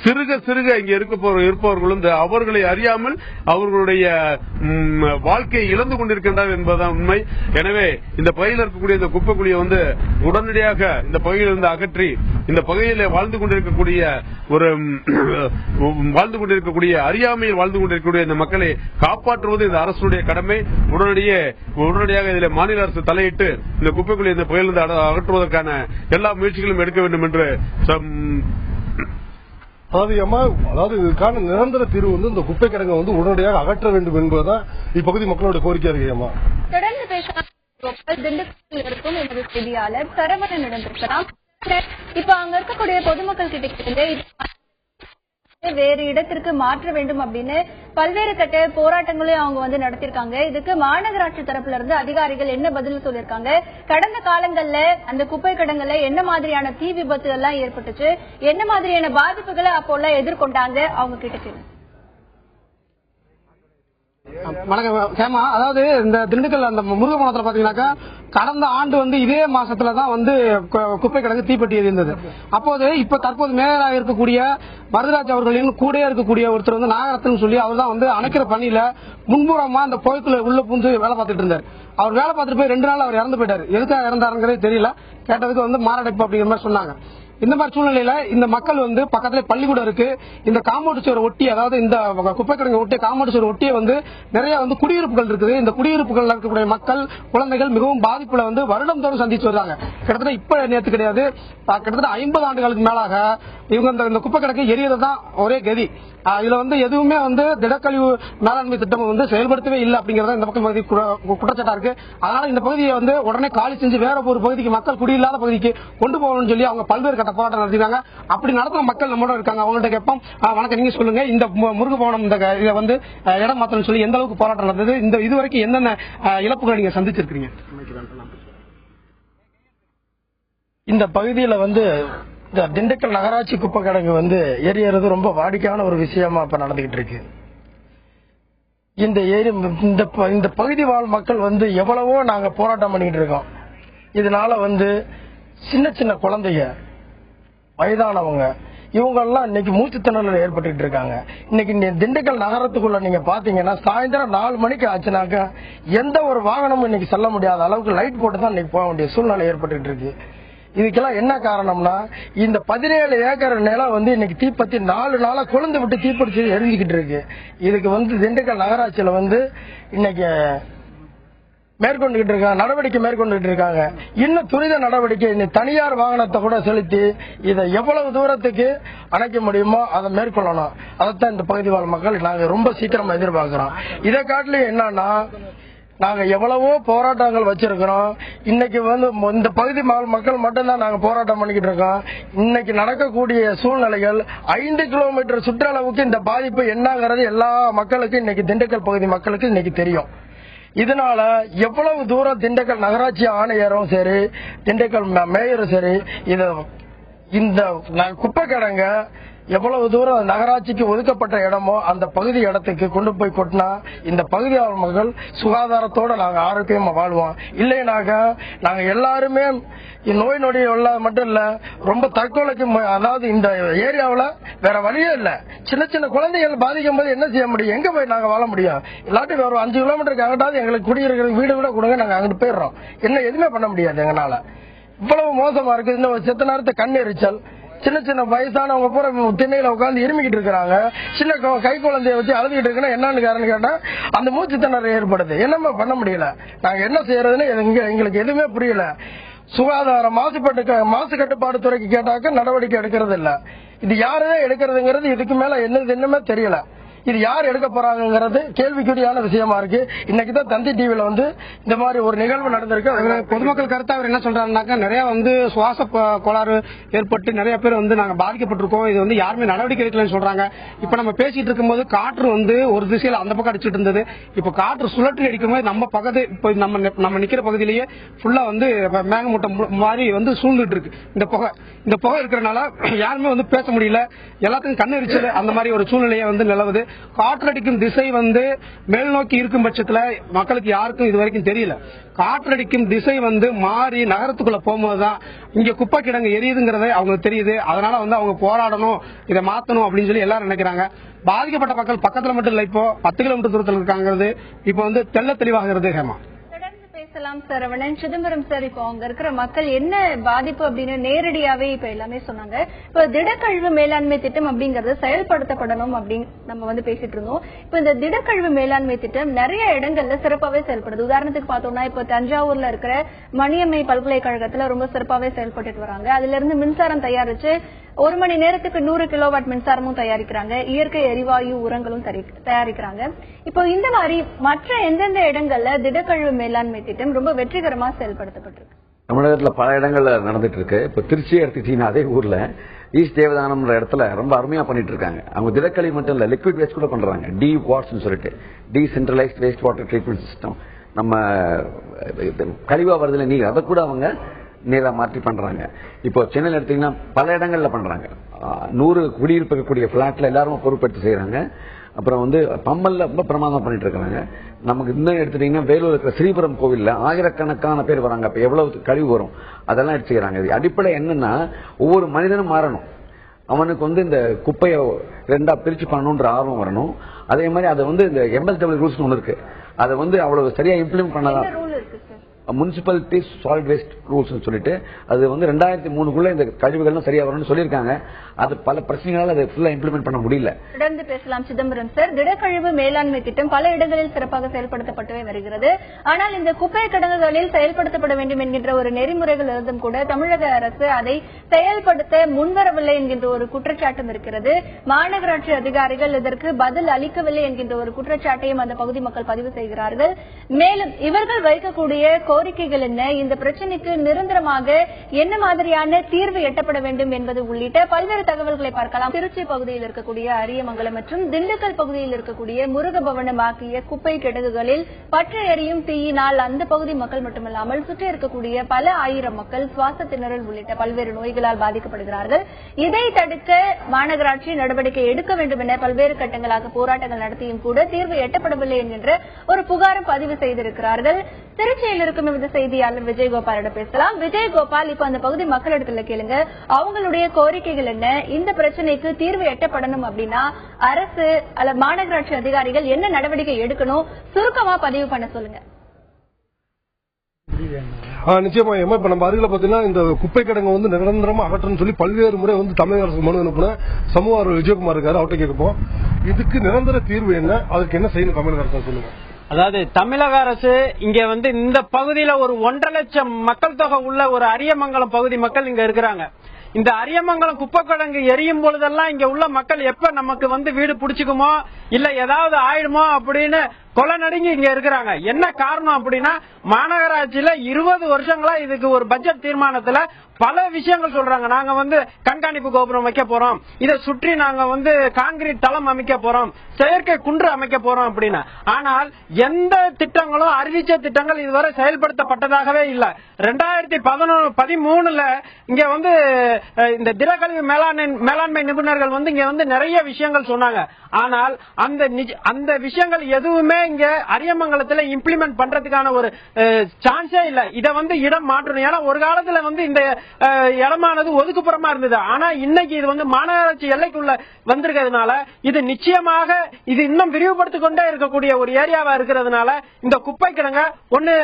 சிறுக சிறுக இங்க இருப்பவர்கள் அவர்களை அறியாமல் அவர்களுடைய வாழ்க்கையை இழந்து கொண்டிருக்கின்றார்கள் என்பதுதான் உண்மை. எனவே இந்த பகுதியில் இருக்கக்கூடிய இந்த குப்பைக்குழியை உடனடியாக இந்த பகுதியிலிருந்து அகற்றி இந்த பகுதியில் வாழ்ந்து கொண்டிருக்கக்கூடிய அறியாமையில் வாழ்ந்து கொண்டிருக்கக்கூடிய இந்த மக்களை காப்பாற்றுவது இந்த அரசுடைய கடமை. உடனடியாக இதில் மாநில அரசு தலையிட்டு இந்த குப்பைக்குழியை இந்த பகுதியிலிருந்து அகற்றுவதற்கான எல்லா முயற்சிகளும் எடுக்க வேண்டும் என்று அதாவது இதுக்கான நிரந்தர தீர்வு இந்த குப்பை கிடங்கை உடனடியாக அகற்ற வேண்டும் என்பதுதான் இப்பகுதி மக்களோட கோரிக்கை இருக்கு. தொடர்ந்து பேசலாம். திண்டுக்கல்லில் இருக்கும் எமது செய்தியாளர் சரவணனிடம் பேசலாம். இப்ப அங்க இருக்கக்கூடிய பொதுமக்கள் கிட்ட வேறு இடத்திற்கு மாற்ற வேண்டும் அப்படின்னு பல்வேறு கட்ட போராட்டங்களையும் அவங்க நடத்திருக்காங்க. இதுக்கு மாநகராட்சி தரப்புல இருந்து அதிகாரிகள் என்ன பதில் சொல்லிருக்காங்க, கடந்த காலங்கள்ல அந்த குப்பை கிடங்குல என்ன மாதிரியான தீ விபத்து எல்லாம் ஏற்பட்டுச்சு, என்ன மாதிரியான பாதிப்புகளை அப்போ எல்லாம் எதிர்கொண்டாங்க, அவங்க கிட்ட கேள்வி. வணக்கம் கேமா. அதாவது இந்த திண்டுக்கல் அந்த முருகமணத்துல பாத்தீங்கன்னாக்கா கடந்த ஆண்டு இதே மாசத்துலதான் குப்பை கிடங்கு தீப்பற்றி எரிந்தது. அப்போது இப்ப தற்போது மேயராக இருக்கக்கூடிய மருதராஜ் அவர்களின் கூட இருக்கக்கூடிய ஒருத்தர் நாகரத்னு சொல்லி அவர் தான் அணைக்கிற பணியில முன்புறமா அந்த கோயிலுக்குள்ள உள்ள புந்து வேலை பார்த்துட்டு இருந்தார். அவர் வேலை பார்த்துட்டு போய் 2 நாள் அவர் இறந்து போயிட்டாரு. எதுக்காக இறந்தாருங்கிறதே தெரியல. கேட்டதுக்கு மாரடைப்பு அப்படிங்கிற மாதிரி சொன்னாங்க. இந்த மாதிரி சூழ்நிலையில இந்த மக்கள் வந்து பக்கத்துல பள்ளிக்கூடம் இருக்கு, இந்த காம்பவுண்ட் சுவர் ஒட்டி, அதாவது இந்த குப்பை கிடங்கு ஒட்டி காம்பவுண்ட் சுவர் ஒட்டியே வந்து நிறைய வந்து குடியிருப்புகள் இருக்குது. இந்த குடியிருப்புகள் இருக்கக்கூடிய மக்கள் குழந்தைகள் மிகவும் பாதிப்புல வந்து வருடந்தோறும் சந்திச்சு வருவாங்க. கிட்டத்தட்ட இப்ப நேற்று கிடையாது, கிட்டத்தட்ட 50 ஆண்டுகளுக்கு மேலாக இவங்க இந்த குப்பை கிடங்கு எரியறதுதான் ஒரே கதி. இதுல வந்து எதுவுமே வந்து திடக்கழிவு மேலாண்மை திட்டம் வந்து செயல்படுத்தவே இல்லை அப்படிங்கறத இந்த மக்கள் பகுதி குற்றச்சாட்டா இருக்கு. அதனால இந்த பகுதியை வந்து உடனே காலி செஞ்சு வேற ஒரு பகுதிக்கு, மக்கள் குடியில்லாத பகுதிக்கு கொண்டு போகணும்னு சொல்லி அவங்க பல்வேறு கட்ட போராட்டம் நடத்திருக்காங்க. அப்படி நடத்துற மக்கள் நம்மளோட இருக்காங்க. அவங்கள்ட்ட கேட்போம், வணக்கம், நீங்க சொல்லுங்க, இந்த முருகபவனம் இந்த இதை வந்து இடம் மாத்தணும்னு சொல்லி எந்த அளவுக்கு போராட்டம் நடந்தது, இந்த இதுவரைக்கும் என்னென்ன இழப்புகளை நீங்க சந்திச்சிருக்கீங்க? இந்த பகுதியில வந்து இந்த திண்டுக்கல் நகராட்சி குப்பை கிடங்கு வந்து எரியறது ரொம்ப வாடிக்கையான ஒரு விஷயமா இப்ப நடந்துகிட்டு இருக்கு. இந்த பகுதி வாழ் மக்கள் வந்து எவ்வளவோ நாங்க போராட்டம் பண்ணிட்டு இருக்கோம். இதனால வந்து சின்ன சின்ன குழந்தைங்க, வயதானவங்க, இவங்க எல்லாம் இன்னைக்கு மூச்சு திணறல் ஏற்பட்டு இருக்காங்க. இன்னைக்கு திண்டுக்கல் நகரத்துக்குள்ள நீங்க பாத்தீங்கன்னா சாயந்தரம் 4 மணிக்கு ஆச்சுனாக்க எந்த ஒரு வாகனமும் இன்னைக்கு செல்ல முடியாத அளவுக்கு லைட் போட்டு தான் இன்னைக்கு போக வேண்டிய சூழ்நிலை ஏற்பட்டு இருக்கு. இதுக்கெல்லாம் என்ன காரணம்னா, இந்த 17 ஏக்கர் நிலம் வந்து இன்னைக்கு தீப்பத்தி 4 நாளா கொழுந்து விட்டு தீப்பிடிச்சு எரிஞ்சுக்கிட்டு இருக்கு. இதுக்கு வந்து திண்டுக்கல் நகராட்சியில வந்து இன்னைக்கு நடவடிக்கை மேற்கொண்டுகிட்டு இருக்காங்க. இன்னும் துரித நடவடிக்கை, தனியார் வாகனத்தை கூட செலுத்தி இதை எவ்வளவு தூரத்துக்கு அணைக்க முடியுமோ அதை மேற்கொள்ளணும். அதைத்தான் இந்த பகுதி வாழ் மக்கள் நாங்க ரொம்ப சீக்கிரமா எதிர்பார்க்கிறோம். இதை காட்டிலும் என்னன்னா, நாங்க எவ்வளவோ போராட்டங்கள் வச்சிருக்கிறோம். இன்னைக்கு வந்து இந்த பகுதி மக்கள் மட்டும்தான் நாங்க போராட்டம் பண்ணிக்கிட்டு இருக்கோம். இன்னைக்கு நடக்கக்கூடிய சூழ்நிலைகள் 5 கிலோமீட்டர் சுற்றளவுக்கு இந்த பாதிப்பு என்னங்கிறது எல்லா மக்களுக்கும், இன்னைக்கு திண்டுக்கல் பகுதி மக்களுக்கு இன்னைக்கு தெரியும். இதனால எவ்வளவு தூரம் திண்டுக்கல் நகராட்சி ஆணையரும் சரி, திண்டுக்கல் மேயரும் சரி, இந்த குப்பை கிடங்க எவ்வளவு தூரம் நகராட்சிக்கு ஒதுக்கப்பட்ட இடமோ அந்த பகுதி இடத்துக்கு கொண்டு போய் கொட்டினா இந்த பகுதி மக்கள் சுகாதாரத்தோட நாங்க ஆரோக்கியமா வாழ்வோம். இல்லைனாக்க நாங்க எல்லாருமே நோய் நொடி மட்டும் இல்ல, ரொம்ப தற்கொலைக்கு, அதாவது இந்த ஏரியாவில் வேற வழியே இல்ல. சின்ன சின்ன குழந்தைகள் பாதிக்கும் போது என்ன செய்ய முடியும்? எங்க போய் நாங்க வாழ முடியும்? இல்லாட்டி ஒரு 5 கிலோமீட்டருக்கு அங்கிட்டாவது எங்களுக்கு குடியிருக்கிற வீடு கூட கொடுங்க, நாங்க அங்கிட்டு போயிடுறோம். என்ன எதுவுமே பண்ண முடியாது எங்கனால. இவ்வளவு மோசமா இருக்கு. இன்னும் செத்த நேரத்தை கண் எரிச்சல், சின்ன சின்ன வயசானவங்க பூரா திண்ணையில உட்காந்து இருமிக்கிட்டு இருக்கிறாங்க. சின்ன கை குழந்தைய வச்சு அழுதுகிட்டு இருக்குன்னா என்னன்னு காரணம் கேட்டா அந்த மூச்சு திணறல் ஏற்படுது. என்னமா பண்ண முடியல, நாங்க என்ன செய்யறதுன்னு எங்களுக்கு எதுவுமே புரியல. சுகாதாரம் மாசு கட்டுப்பாடு துறைக்கு கேட்டாக்க நடவடிக்கை எடுக்கிறது இல்ல. இது யாருதான் எடுக்கிறதுங்கிறது இதுக்கு மேல என்னமே தெரியல. இது யார் எடுக்க போறாங்கிறது கேள்விக்குறியான விஷயமா இருக்கு. இன்னைக்குதான் தந்தி டிவில வந்து இந்த மாதிரி ஒரு நிகழ்வு நடந்திருக்கு. பொதுமக்கள் கருத்து அவர் என்ன சொல்றாருனாக்கா, நிறைய வந்து சுவாச கோளாறு ஏற்பட்டு நிறைய பேர் வந்து நாங்க பாதிக்கப்பட்டிருக்கோம், இது வந்து யாருமே நடவடிக்கை எடுக்கலன்னு சொல்றாங்க. இப்ப நம்ம பேசிட்டு இருக்கும்போது காற்று வந்து ஒரு திசையில அந்த பக்கம் அடிச்சுட்டு இருந்தது. இப்ப காற்று சுழற்றி அடிக்கும்போது நம்ம பக்கத்து இப்ப நம்ம நிக்கிற பகுதியிலேயே ஃபுல்லா வந்து மேகமூட்டம் மாதிரி வந்து சூழ்ந்துட்டு இருக்கு. இந்த புகை இருக்கிறனால யாருமே வந்து பேச முடியல, எல்லாத்துக்கும் கண்ணெரிச்சல் அந்த மாதிரி ஒரு சூழ்நிலையை வந்து நிலவுது. காற்றடிக்கும் திசை வந்து மேல் நோக்கி இருக்கும் பட்சத்துல மக்களுக்கு யாருக்கும் இது வரைக்கும் தெரியல. காற்றடிக்கும் திசை வந்து மாறி நகரத்துக்குள்ள போகும்போதுதான் இங்க குப்பை கிடங்கு எரியுதுங்கிறத அவங்களுக்கு தெரியுது. அதனால வந்து அவங்க போராடணும், இதை மாத்தணும் அப்படின்னு சொல்லி எல்லாரும் நினைக்கிறாங்க. பாதிக்கப்பட்ட மக்கள் பக்கத்துல மட்டும் இல்ல, இப்போ 10 கிலோமீட்டர் தூரத்தில் இருக்காங்கிறது இப்ப வந்து தெள்ள தெளிவாகிறது. ஹேமா, பேசலாம் சரவணன். சிதம்பரம் சார், இப்போ அங்க இருக்கிற மக்கள் என்ன பாதிப்பு அப்படின்னு நேரடியாவே இப்ப எல்லாமே சொன்னாங்க. இப்ப திடக்கழிவு மேலாண்மை திட்டம் அப்படிங்கறது செயல்படுத்தப்படணும் அப்படின்னு நம்ம வந்து பேசிட்டு இருந்தோம். இப்ப இந்த திடக்கழிவு மேலாண்மை திட்டம் நிறைய இடங்கள்ல சிறப்பாவே செயல்படுது. உதாரணத்துக்கு பார்த்தோம்னா இப்ப தஞ்சாவூர்ல இருக்கிற மணியம்மை பல்கலைக்கழகத்துல ரொம்ப சிறப்பாவே செயல்பட்டு வராங்க. அதுல இருந்து மின்சாரம் தயாரிச்சு 1 மணி நேரத்துக்கு 100 கிலோவாட் மின்சாரமும் தயாரிக்கிறாங்க, இயற்கை எரிவாயு உரங்களும் தயாரிக்கிறாங்க. இப்போ இந்த மாதிரி மற்ற எந்தெந்த இடங்கள்ல திடக்கழிவு மேலாண்மை திட்டம் ரொம்ப வெற்றிகரமா செயல்படுத்தப்பட்டிருக்கு? தமிழகத்துல பல இடங்கள்ல நடந்துட்டு இருக்கு. இப்ப திருச்சி எடுத்துட்டீங்கன்னா அதே ஊர்ல ஈஸ்ட் தேவதானம்ன்ற இடத்துல ரொம்ப அருமையா பண்ணிட்டு இருக்காங்க. அவங்க திடக்கழிவு மட்டும் இல்ல, லிக்விட் வேஸ்ட் கூட பண்றாங்க. DWATS சொல்லிட்டு decentralised waste water treatment system. நம்ம கழிவா வருதுல நீர், அதை கூட அவங்க நேரா மாற்றி பண்றாங்க. இப்போ சென்னையில் எடுத்தீங்கன்னா பல இடங்கள்ல பண்றாங்க. 100 குடியிருப்பு இருக்கக்கூடிய பிளாட்ல எல்லாரும் பொறுப்பெடுத்து செய்யறாங்க. அப்புறம் வந்து பம்மல்ல ரொம்ப பிரமாதம் பண்ணிட்டு இருக்காங்க. நமக்கு இன்னும் எடுத்துட்டீங்கன்னா வேலூர் இருக்கிற ஸ்ரீபுரம் கோவில்ல ஆயிரக்கணக்கான பேர் வராங்க. அப்ப எவ்வளவு கழிவு வரும் அதெல்லாம் எடுத்துக்கிறாங்க. இது அடிப்படை என்னன்னா, ஒவ்வொரு மனிதனும் மாறணும். அவனுக்கு வந்து இந்த குப்பையை 2ஆ பிரிச்சு பண்ணணுன்ற ஆர்வம் வரணும். அதே மாதிரி அதை வந்து இந்த MSW ரூல்ஸ் ஒன்று இருக்கு, அதை வந்து அவ்வளவு சரியா இம்ப்ளிமெண்ட் பண்ணலாம். முனிசிபாலிட்டி சாலிட் வேஸ்ட் ரூல்ஸ் சொல்லிட்டு அது வந்து 2003 இந்த கழிவுகள் சரியா வரும்னு சொல்லியிருக்காங்க. அது பல பிரச்சனைகளால் அதை ஃபுல்லா இம்ப்ளிமெண்ட் பண்ண முடியல. தொடர்ந்து பேசலாம் சிதம்பரம் சார். திடக்கழிவு மேலாண்மை திட்டம் பல இடங்களில் சிறப்பாக செயல்படுத்தப்பட்டு வருகிறது. ஆனால் இந்த குப்பை கிடங்குகளில் செயல்படுத்தப்பட வேண்டும் என்கின்ற ஒரு நெறிமுறைகள் இருந்தும் கூட தமிழக அரசு அதை செயல்படுத்த முன்வரவில்லை என்கின்ற ஒரு குற்றச்சாட்டும் இருக்கிறது. மாநகராட்சி அதிகாரிகள் இதற்கு பதில் அளிக்கவில்லை என்கின்ற ஒரு குற்றச்சாட்டையும் அந்த பகுதி மக்கள் பதிவு செய்கிறார்கள். மேலும் இவர்கள் வைக்கக்கூடிய கோரிக்கைகள் என்ன, இந்த பிரச்சனைக்கு நிரந்தரமாக என்ன மாதிரியான தீர்வு எட்டப்பட வேண்டும் என்பது உள்ளிட்ட பல்வேறு தகவல்களை பார்க்கலாம். திருச்சி பகுதியில் இருக்கக்கூடிய அரியமங்கலம் மற்றும் திண்டுக்கல் பகுதியில் இருக்கக்கூடிய முருகபவனம் ஆகிய குப்பை கிடங்குகளில் பற்றி எரியும் தீயினால் அந்த பகுதி மக்கள் மட்டுமல்லாமல் சுற்றி இருக்கக்கூடிய பல ஆயிரம் மக்கள் சுவாச திணறல் உள்ளிட்ட பல்வேறு நோய்களால் பாதிக்கப்படுகிறார்கள். இதை தடுக்க மாநகராட்சி நடவடிக்கை எடுக்க வேண்டும் என பல்வேறு கட்டங்களாக போராட்டங்கள் நடத்தியும் கூட தீர்வு எட்டப்படவில்லை என்கின்ற ஒரு புகாரும் பதிவு செய்திருக்கிறார்கள். திருச்சியில் இருக்கும் இந்த செய்தியாளர் விஜயகோபாலிடம் பேசலாம். விஜயகோபால், இப்ப அந்த பகுதி மக்களிடத்துல கேளுங்க, அவங்களுடைய கோரிக்கைகள் என்ன, இந்த பிரச்சனைக்கு தீர்வு எட்டப்படணும் அப்படின்னா அரசு அல்லது மாநகராட்சி அதிகாரிகள் என்ன நடவடிக்கை எடுக்கணும், சுருக்கமா பதிவு பண்ண சொல்லுங்க. நிச்சயமா இப்ப நம்ம அருகில பாத்தீங்கன்னா இந்த குப்பை கிடங்கு வந்து நிரந்தரமா அகற்றணும் சொல்லி பல்வேறு முறை வந்து தமிழக அரசு மனு அனுப்புன சமூக ஆர்வலர் விஜயகுமார் இருக்காரு, அவர்கிட்ட கேட்போம். இதுக்கு நிரந்தர தீர்வு என்ன, அதுக்கு என்ன செய்யணும் தமிழக அரசு சொல்லுங்க. அதாவது தமிழக அரசு இங்க வந்து இந்த பகுதியில ஒரு 1.5 லட்சம் மக்கள் தொகை உள்ள ஒரு அரியமங்கலம் பகுதி மக்கள் இங்க இருக்கிறாங்க. இந்த அரியமங்கலம் குப்பை கிடங்கு எரியும் பொழுதெல்லாம் இங்க உள்ள மக்கள் எப்ப நமக்கு வந்து வீடு பிடிச்சுக்குமோ இல்ல ஏதாவது ஆயிடுமோ அப்படின்னு கொலை நடுங்கி இங்க இருக்கிறாங்க. என்ன காரணம் அப்படின்னா மாநகராட்சியில 20 வருஷங்களா இதுக்கு ஒரு பட்ஜெட் தீர்மானத்துல பல விஷயங்கள் சொல்றாங்க. நாங்க வந்து கண்காணிப்பு கோபுரம் வைக்க போறோம், இதை சுற்றி நாங்க வந்து கான்கிரீட் தளம் அமைக்க போறோம், செயற்கை குன்று அமைக்க போறோம் அப்படின்னு. ஆனால் எந்த திட்டங்களும் அறிவிச்ச திட்டங்கள் இதுவரை செயல்படுத்தப்பட்டதாகவே இல்ல. 2013 இங்க வந்து இந்த திடக்கழிவு மேலாண்மை நிபுணர்கள் வந்து இங்க வந்து நிறைய விஷயங்கள் சொன்னாங்க. ஆனால் அந்த விஷயங்கள் எதுவுமே இங்க அரியமங்கலத்துல இம்ப்ளிமெண்ட் பண்றதுக்கான ஒரு சான்ஸே இல்ல. இதை வந்து இடம் மாற்றணும். ஏன்னா ஒரு காலத்துல வந்து இந்த இடமானது ஒதுக்குப்புறமா இருந்தது. ஆனா இன்னைக்கு இது வந்து மாநகராட்சி எல்லைக்குள்ள வந்திருக்கிறதுனால இது நிச்சயமாக இது இன்னும் விரிவுபடுத்திக் கொண்டே இருக்கக்கூடிய ஒரு ஏரியாவா இருக்கிறதுனால இந்த குப்பை கிடங்க ஒண்ணு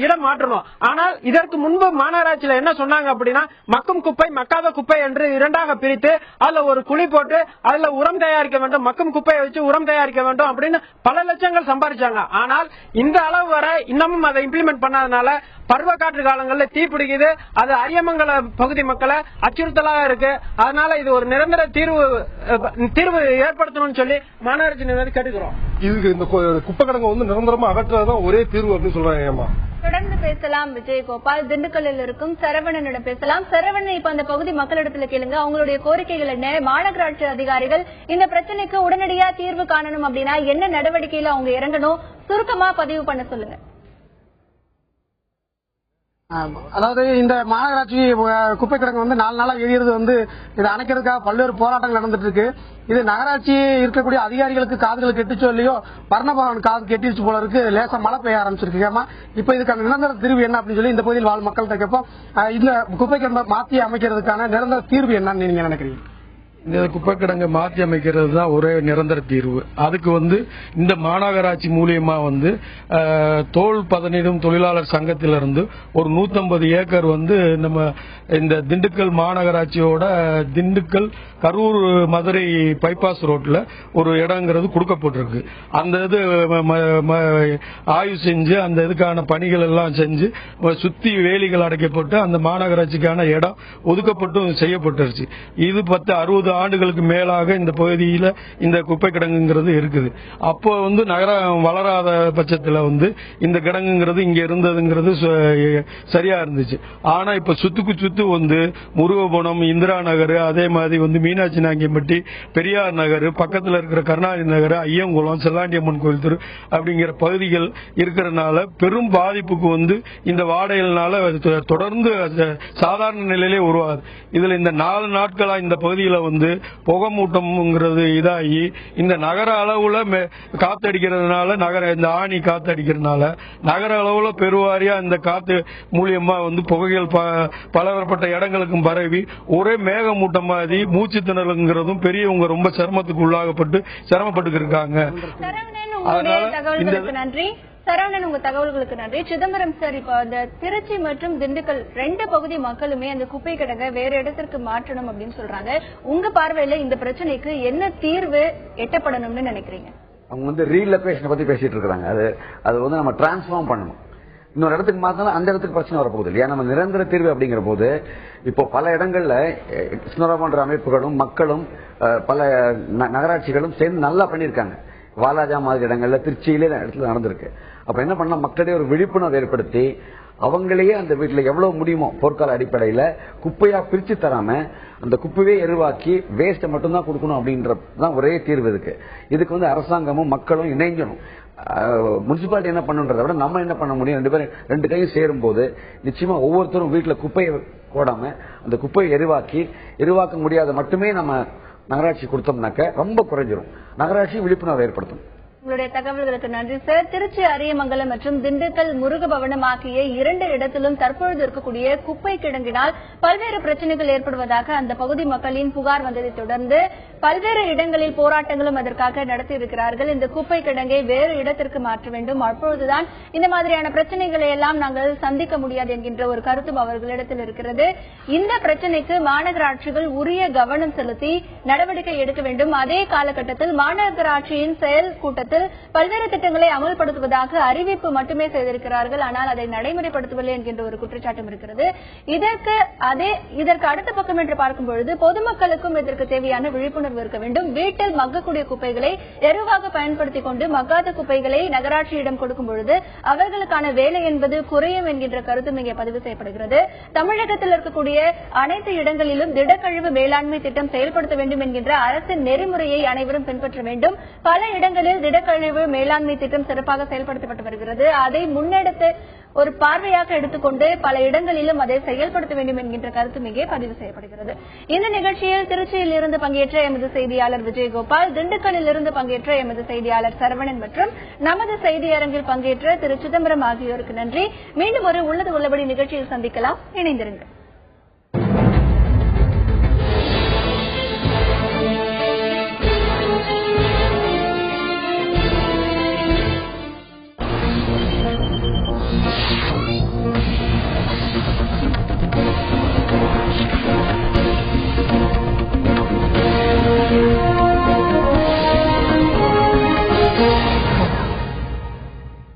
இடம் மாற்றணும். ஆனால் இதற்கு முன்பு மாநகராட்சியில என்ன சொன்னாங்க அப்படின்னா மக்கும் குப்பை மக்காத குப்பை என்று 2ஆக பிரித்து அதுல ஒரு குழி போட்டு அதுல உரம் தயாரிக்க வேண்டும், மக்கும் குப்பையை வச்சு உரம் தயாரிக்க வேண்டும் அப்படின்னு பல லட்சங்கள் சம்பாதிச்சாங்க. ஆனால் இந்த அளவு வரை இன்னமும் அதை இம்ப்ளிமெண்ட் பண்ணாதனால பருவ காற்று காலங்களில் தீ பிடிக்குது. அது அரியமங்கல பகுதி மக்களை அச்சுறுத்தலாக இருக்கு. அதனால இது ஒரு நிரந்தர தீர்வு ஏற்படுத்தணும்னு சொல்லி மாநகராட்சி கேட்டுக்கிறோம். இதுக்கு இந்த குப்பை கிடங்கு வந்து நிரந்தரமா அகற்றதான் ஒரே தீர்வு அப்படின்னு சொல்றாங்க. தொடர்ந்து பேசலாம் விஜயகோபால். திண்டுக்கல்லில் இருக்கும் சரவணனிடம் பேசலாம். சரவணன், இப்ப அந்த பகுதி மக்களிடத்துல கேளுங்க, அவங்களுடைய கோரிக்கைகள் என்ன, மாநகராட்சி அதிகாரிகள் இந்த பிரச்சனைக்கு உடனடியா தீர்வு காணணும் அப்படின்னா என்ன நடவடிக்கையில அவங்க இறங்கணும், சுருக்கமா பதிவு பண்ண சொல்லுங்க. அதாவது இந்த மாநகராட்சி குப்பை கிடங்கு வந்து 4 நாளா எரியறது வந்து இதை அணைக்கிறதுக்காக பல்வேறு போராட்டங்கள் நடந்துட்டு இருக்கு. இது நகராட்சி இருக்கக்கூடிய அதிகாரிகளுக்கு காதுகள் கெட்டுச்சோ இல்லையோ வர்ணபவன் காது கெட்டிச்சு போல இருக்கு. லேசா மழை பெய்ய ஆரம்பிச்சிருக்கு. ஏமா இப்ப இதுக்கான நிரந்தர தீர்வு என்ன அப்படின்னு சொல்லி இந்த பகுதியில் வாழ் மக்கள்கிட்ட கேட்போம். இந்த குப்பை கிடங்கை மாற்றி அமைக்கிறதுக்கான நிரந்தர தீர்வு என்னன்னு நீங்க நினைக்கிறீங்க? இந்த குப்பை கிடங்கை மாற்றி அமைக்கிறது தான் ஒரே நிரந்தர தீர்வு. அதுக்கு வந்து இந்த மாநகராட்சி மூலியமா வந்து தோல் பதனிடும் தொழிலாளர் சங்கத்திலிருந்து ஒரு 150 ஏக்கர் வந்து நம்ம இந்த திண்டுக்கல் மாநகராட்சியோட திண்டுக்கல் கரூர் மதுரை பைபாஸ் ரோட்ல ஒரு இடங்கிறது கொடுக்கப்பட்டிருக்கு. அந்த இது ஆய்வு செஞ்சு அந்த இதுக்கான பணிகள் எல்லாம் செஞ்சு சுத்தி வேலிகள் அடைக்கப்பட்டு அந்த மாநகராட்சிக்கான இடம் ஒதுக்கப்பட்டும் செய்யப்பட்டுருச்சு. இது 60 ஆண்டுகளுக்கு மேலாக இந்த பகுதியில இந்த குப்பை கிடங்குங்கிறது இருக்குது. அப்போ வந்து நகரம் வளராத பட்சத்தில் வந்து இந்த கிடங்குங்கிறது இங்க இருந்ததுங்கிறது சரியா இருந்துச்சு. ஆனா இப்ப சுத்துக்கு சுத்து வந்து முருகபுரம், இந்திரா நகர், அதே மாதிரி வந்து மீனாட்சி நாங்கியம்பட்டி, பெரியார் நகர், பக்கத்தில் இருக்கிற கருணாநிதி நகர், ஐயங்குளம், செல்லாண்டியம்மன் கோயில் தெரு அப்படிங்கிற பகுதிகள் இருக்கிறதுனால பெரும் பாதிப்புக்கு வந்து இந்த வாடைகள்னால தொடர்ந்து சாதாரண நிலையிலே உருவாது. இதுல இந்த 4 நாட்களா இந்த பகுதியில வந்து புகமூட்டம்ங்கிறது இதாகி இந்த நகர அளவுல காத்தடிக்கிறதுனால இந்த ஆணி காத்தடிக்கிறதுனால நகர அளவுல பெருவாரியா இந்த காத்து மூலியமா வந்து புகைகள் பலதரப்பட்ட இடங்களுக்கும் பரவி ஒரே மேகமூட்டம் மாதிரி மூச்சு திணறலுங்கிறதும் பெரியவங்க ரொம்ப சிரமத்துக்கு உள்ளாகப்பட்டு சிரமப்பட்டு இருக்காங்க. நன்றி. சரவணன், உங்க தகவல்களுக்கு நன்றி. சிதம்பரம் சார், இப்ப அந்த திருச்சி மற்றும் திண்டுக்கல் 2 பகுதி மக்களுமே அந்த குப்பை கிடங்க வேற இடத்திற்கு மாற்றணும் அப்படின்னு சொல்றாங்க. உங்க பார்வையில இந்த பிரச்சனைக்கு என்ன தீர்வு எட்டப்படணும்னு நினைக்கிறீங்க? அவங்க வந்து ரீலொகேஷனை பத்தி பேசிட்டு இருக்காங்க. அது வந்து நம்ம டிரான்ஸ்ஃபார்ம் பண்ணணும். இன்னொரு இடத்துக்கு மாத்தினா அந்த இடத்துக்கு பிரச்சனை வரப்போகுது இல்லையா? நம்ம நிரந்தர தீர்வு அப்படிங்கிற போது இப்போ பல இடங்கள்ல இஸ்னோரா போன்ற அமைப்புகளும் மக்களும் பல நகராட்சிகளும் சேர்ந்து நல்லா பண்ணியிருக்காங்க. வாலாஜா மாதிரி இடங்கள்ல, திருச்சியிலே இடத்துல நடந்திருக்கு. அப்ப என்ன பண்ணா, மக்களிடையே ஒரு விழிப்புணர்வு ஏற்படுத்தி அவங்களையே அந்த வீட்டுல எவ்வளவு முடியுமோ போர்க்கால அடிப்படையில குப்பையா பிரிச்சு தராம அந்த குப்பையே எருவாக்கி வேஸ்ட்டை மட்டும்தான் கொடுக்கணும் அப்படின்றதுதான் ஒரே தீர்வு இதுக்கு. இதுக்கு வந்து அரசாங்கமும் மக்களும் இணைஞ்சணும். முனிசிபாலிட்டி என்ன பண்ணுன்றதை விட நம்ம என்ன பண்ண முடியும்? 2 பேரும் 2 கையும் சேரும் போது நிச்சயமா ஒவ்வொருத்தரும் வீட்டுல குப்பையை போடாம அந்த குப்பையை எருவாக்க முடியாத மட்டுமே நம்ம நகராட்சி கொடுத்தோம்னாக்க ரொம்ப குறைஞ்சிரும். நகராட்சி விழிப்புணர்வு ஏற்படுத்தும். உங்களுடைய தகவல்களுக்கு நன்றி சார். திருச்சி அரியமங்கலம் மற்றும் திண்டுக்கல் முருகபவனம் ஆகிய 2 இடத்திலும் தற்பொழுது இருக்கக்கூடிய குப்பை கிடங்கினால் பல்வேறு பிரச்சனைகள் ஏற்படுவதாக அந்த பகுதி மக்களின் புகார் வந்ததை தொடர்ந்து பல்வேறு இடங்களில் போராட்டங்களும் அதற்காக நடத்தியிருக்கிறார்கள். இந்த குப்பை கிடங்கை வேறு இடத்திற்கு மாற்ற வேண்டும், அப்பொழுதுதான் இந்த மாதிரியான பிரச்சனைகளை எல்லாம் நாங்கள் சந்திக்க முடியாது என்கின்ற ஒரு கருத்தும் அவர்களிடத்தில் இருக்கிறது. இந்த பிரச்சனைக்கு மாநகராட்சிகள் உரிய கவனம் செலுத்தி நடவடிக்கை எடுக்க வேண்டும். அதே காலகட்டத்தில் மாநகராட்சியின் செயல் கூட்டத்தில் பல்வேறு திட்டங்களை அமல்படுத்துவதாக அறிவிப்பு மட்டுமே செய்திருக்கிறார்கள். ஆனால் அதை நடைமுறைப்படுத்தவில்லை என்கின்ற ஒரு குற்றச்சாட்டும் இருக்கிறது. இதற்கு அடுத்த பக்கம் என்று பார்க்கும்பொழுது பொதுமக்களுக்கும் இதற்கு தேவையான விழிப்புணர்வு இருக்க வேண்டும். வீட்டில் மக்கக்கூடிய குப்பைகளை எருவாக பயன்படுத்திக் கொண்டு மக்காத குப்பைகளை நகராட்சியிடம் கொடுக்கும் பொழுது அவர்களுக்கான வேலை என்பது குறையும் என்கின்ற கருத்தும் இங்கே பதிவு செய்யப்படுகிறது. தமிழகத்தில் இருக்கக்கூடிய அனைத்து இடங்களிலும் திடக்கழிவு மேலாண்மை திட்டம் செயல்படுத்த வேண்டும் என்கின்ற அரசின் நெறிமுறையை அனைவரும் பின்பற்ற வேண்டும். பல இடங்களில் திடக்கழிவு மேலாண்மை திட்டம் சிறப்பாக செயல்படுத்தப்பட்டு வருகிறது. அதை முன்னெடுத்து ஒரு பார்வையாக எடுத்துக்கொண்டு பல இடங்களிலும் அதை செயல்படுத்த வேண்டும் என்கின்ற கருத்தும் இங்கே பதிவு செய்யப்படுகிறது. இந்த நிகழ்ச்சியில் திருச்சியில் இருந்து பங்கேற்ற எமது செய்தியாளர் விஜயகோபால், திண்டுக்கல்லில் இருந்து பங்கேற்ற எமது செய்தியாளர் சரவணன் மற்றும் நமது செய்தியரங்கில் பங்கேற்ற திரு சிதம்பரம் ஆகியோருக்கு நன்றி. மீண்டும் ஒரு உள்ளது உள்ளபடி நிகழ்ச்சியில் சந்திக்கலாம். இணைந்திருங்கள்.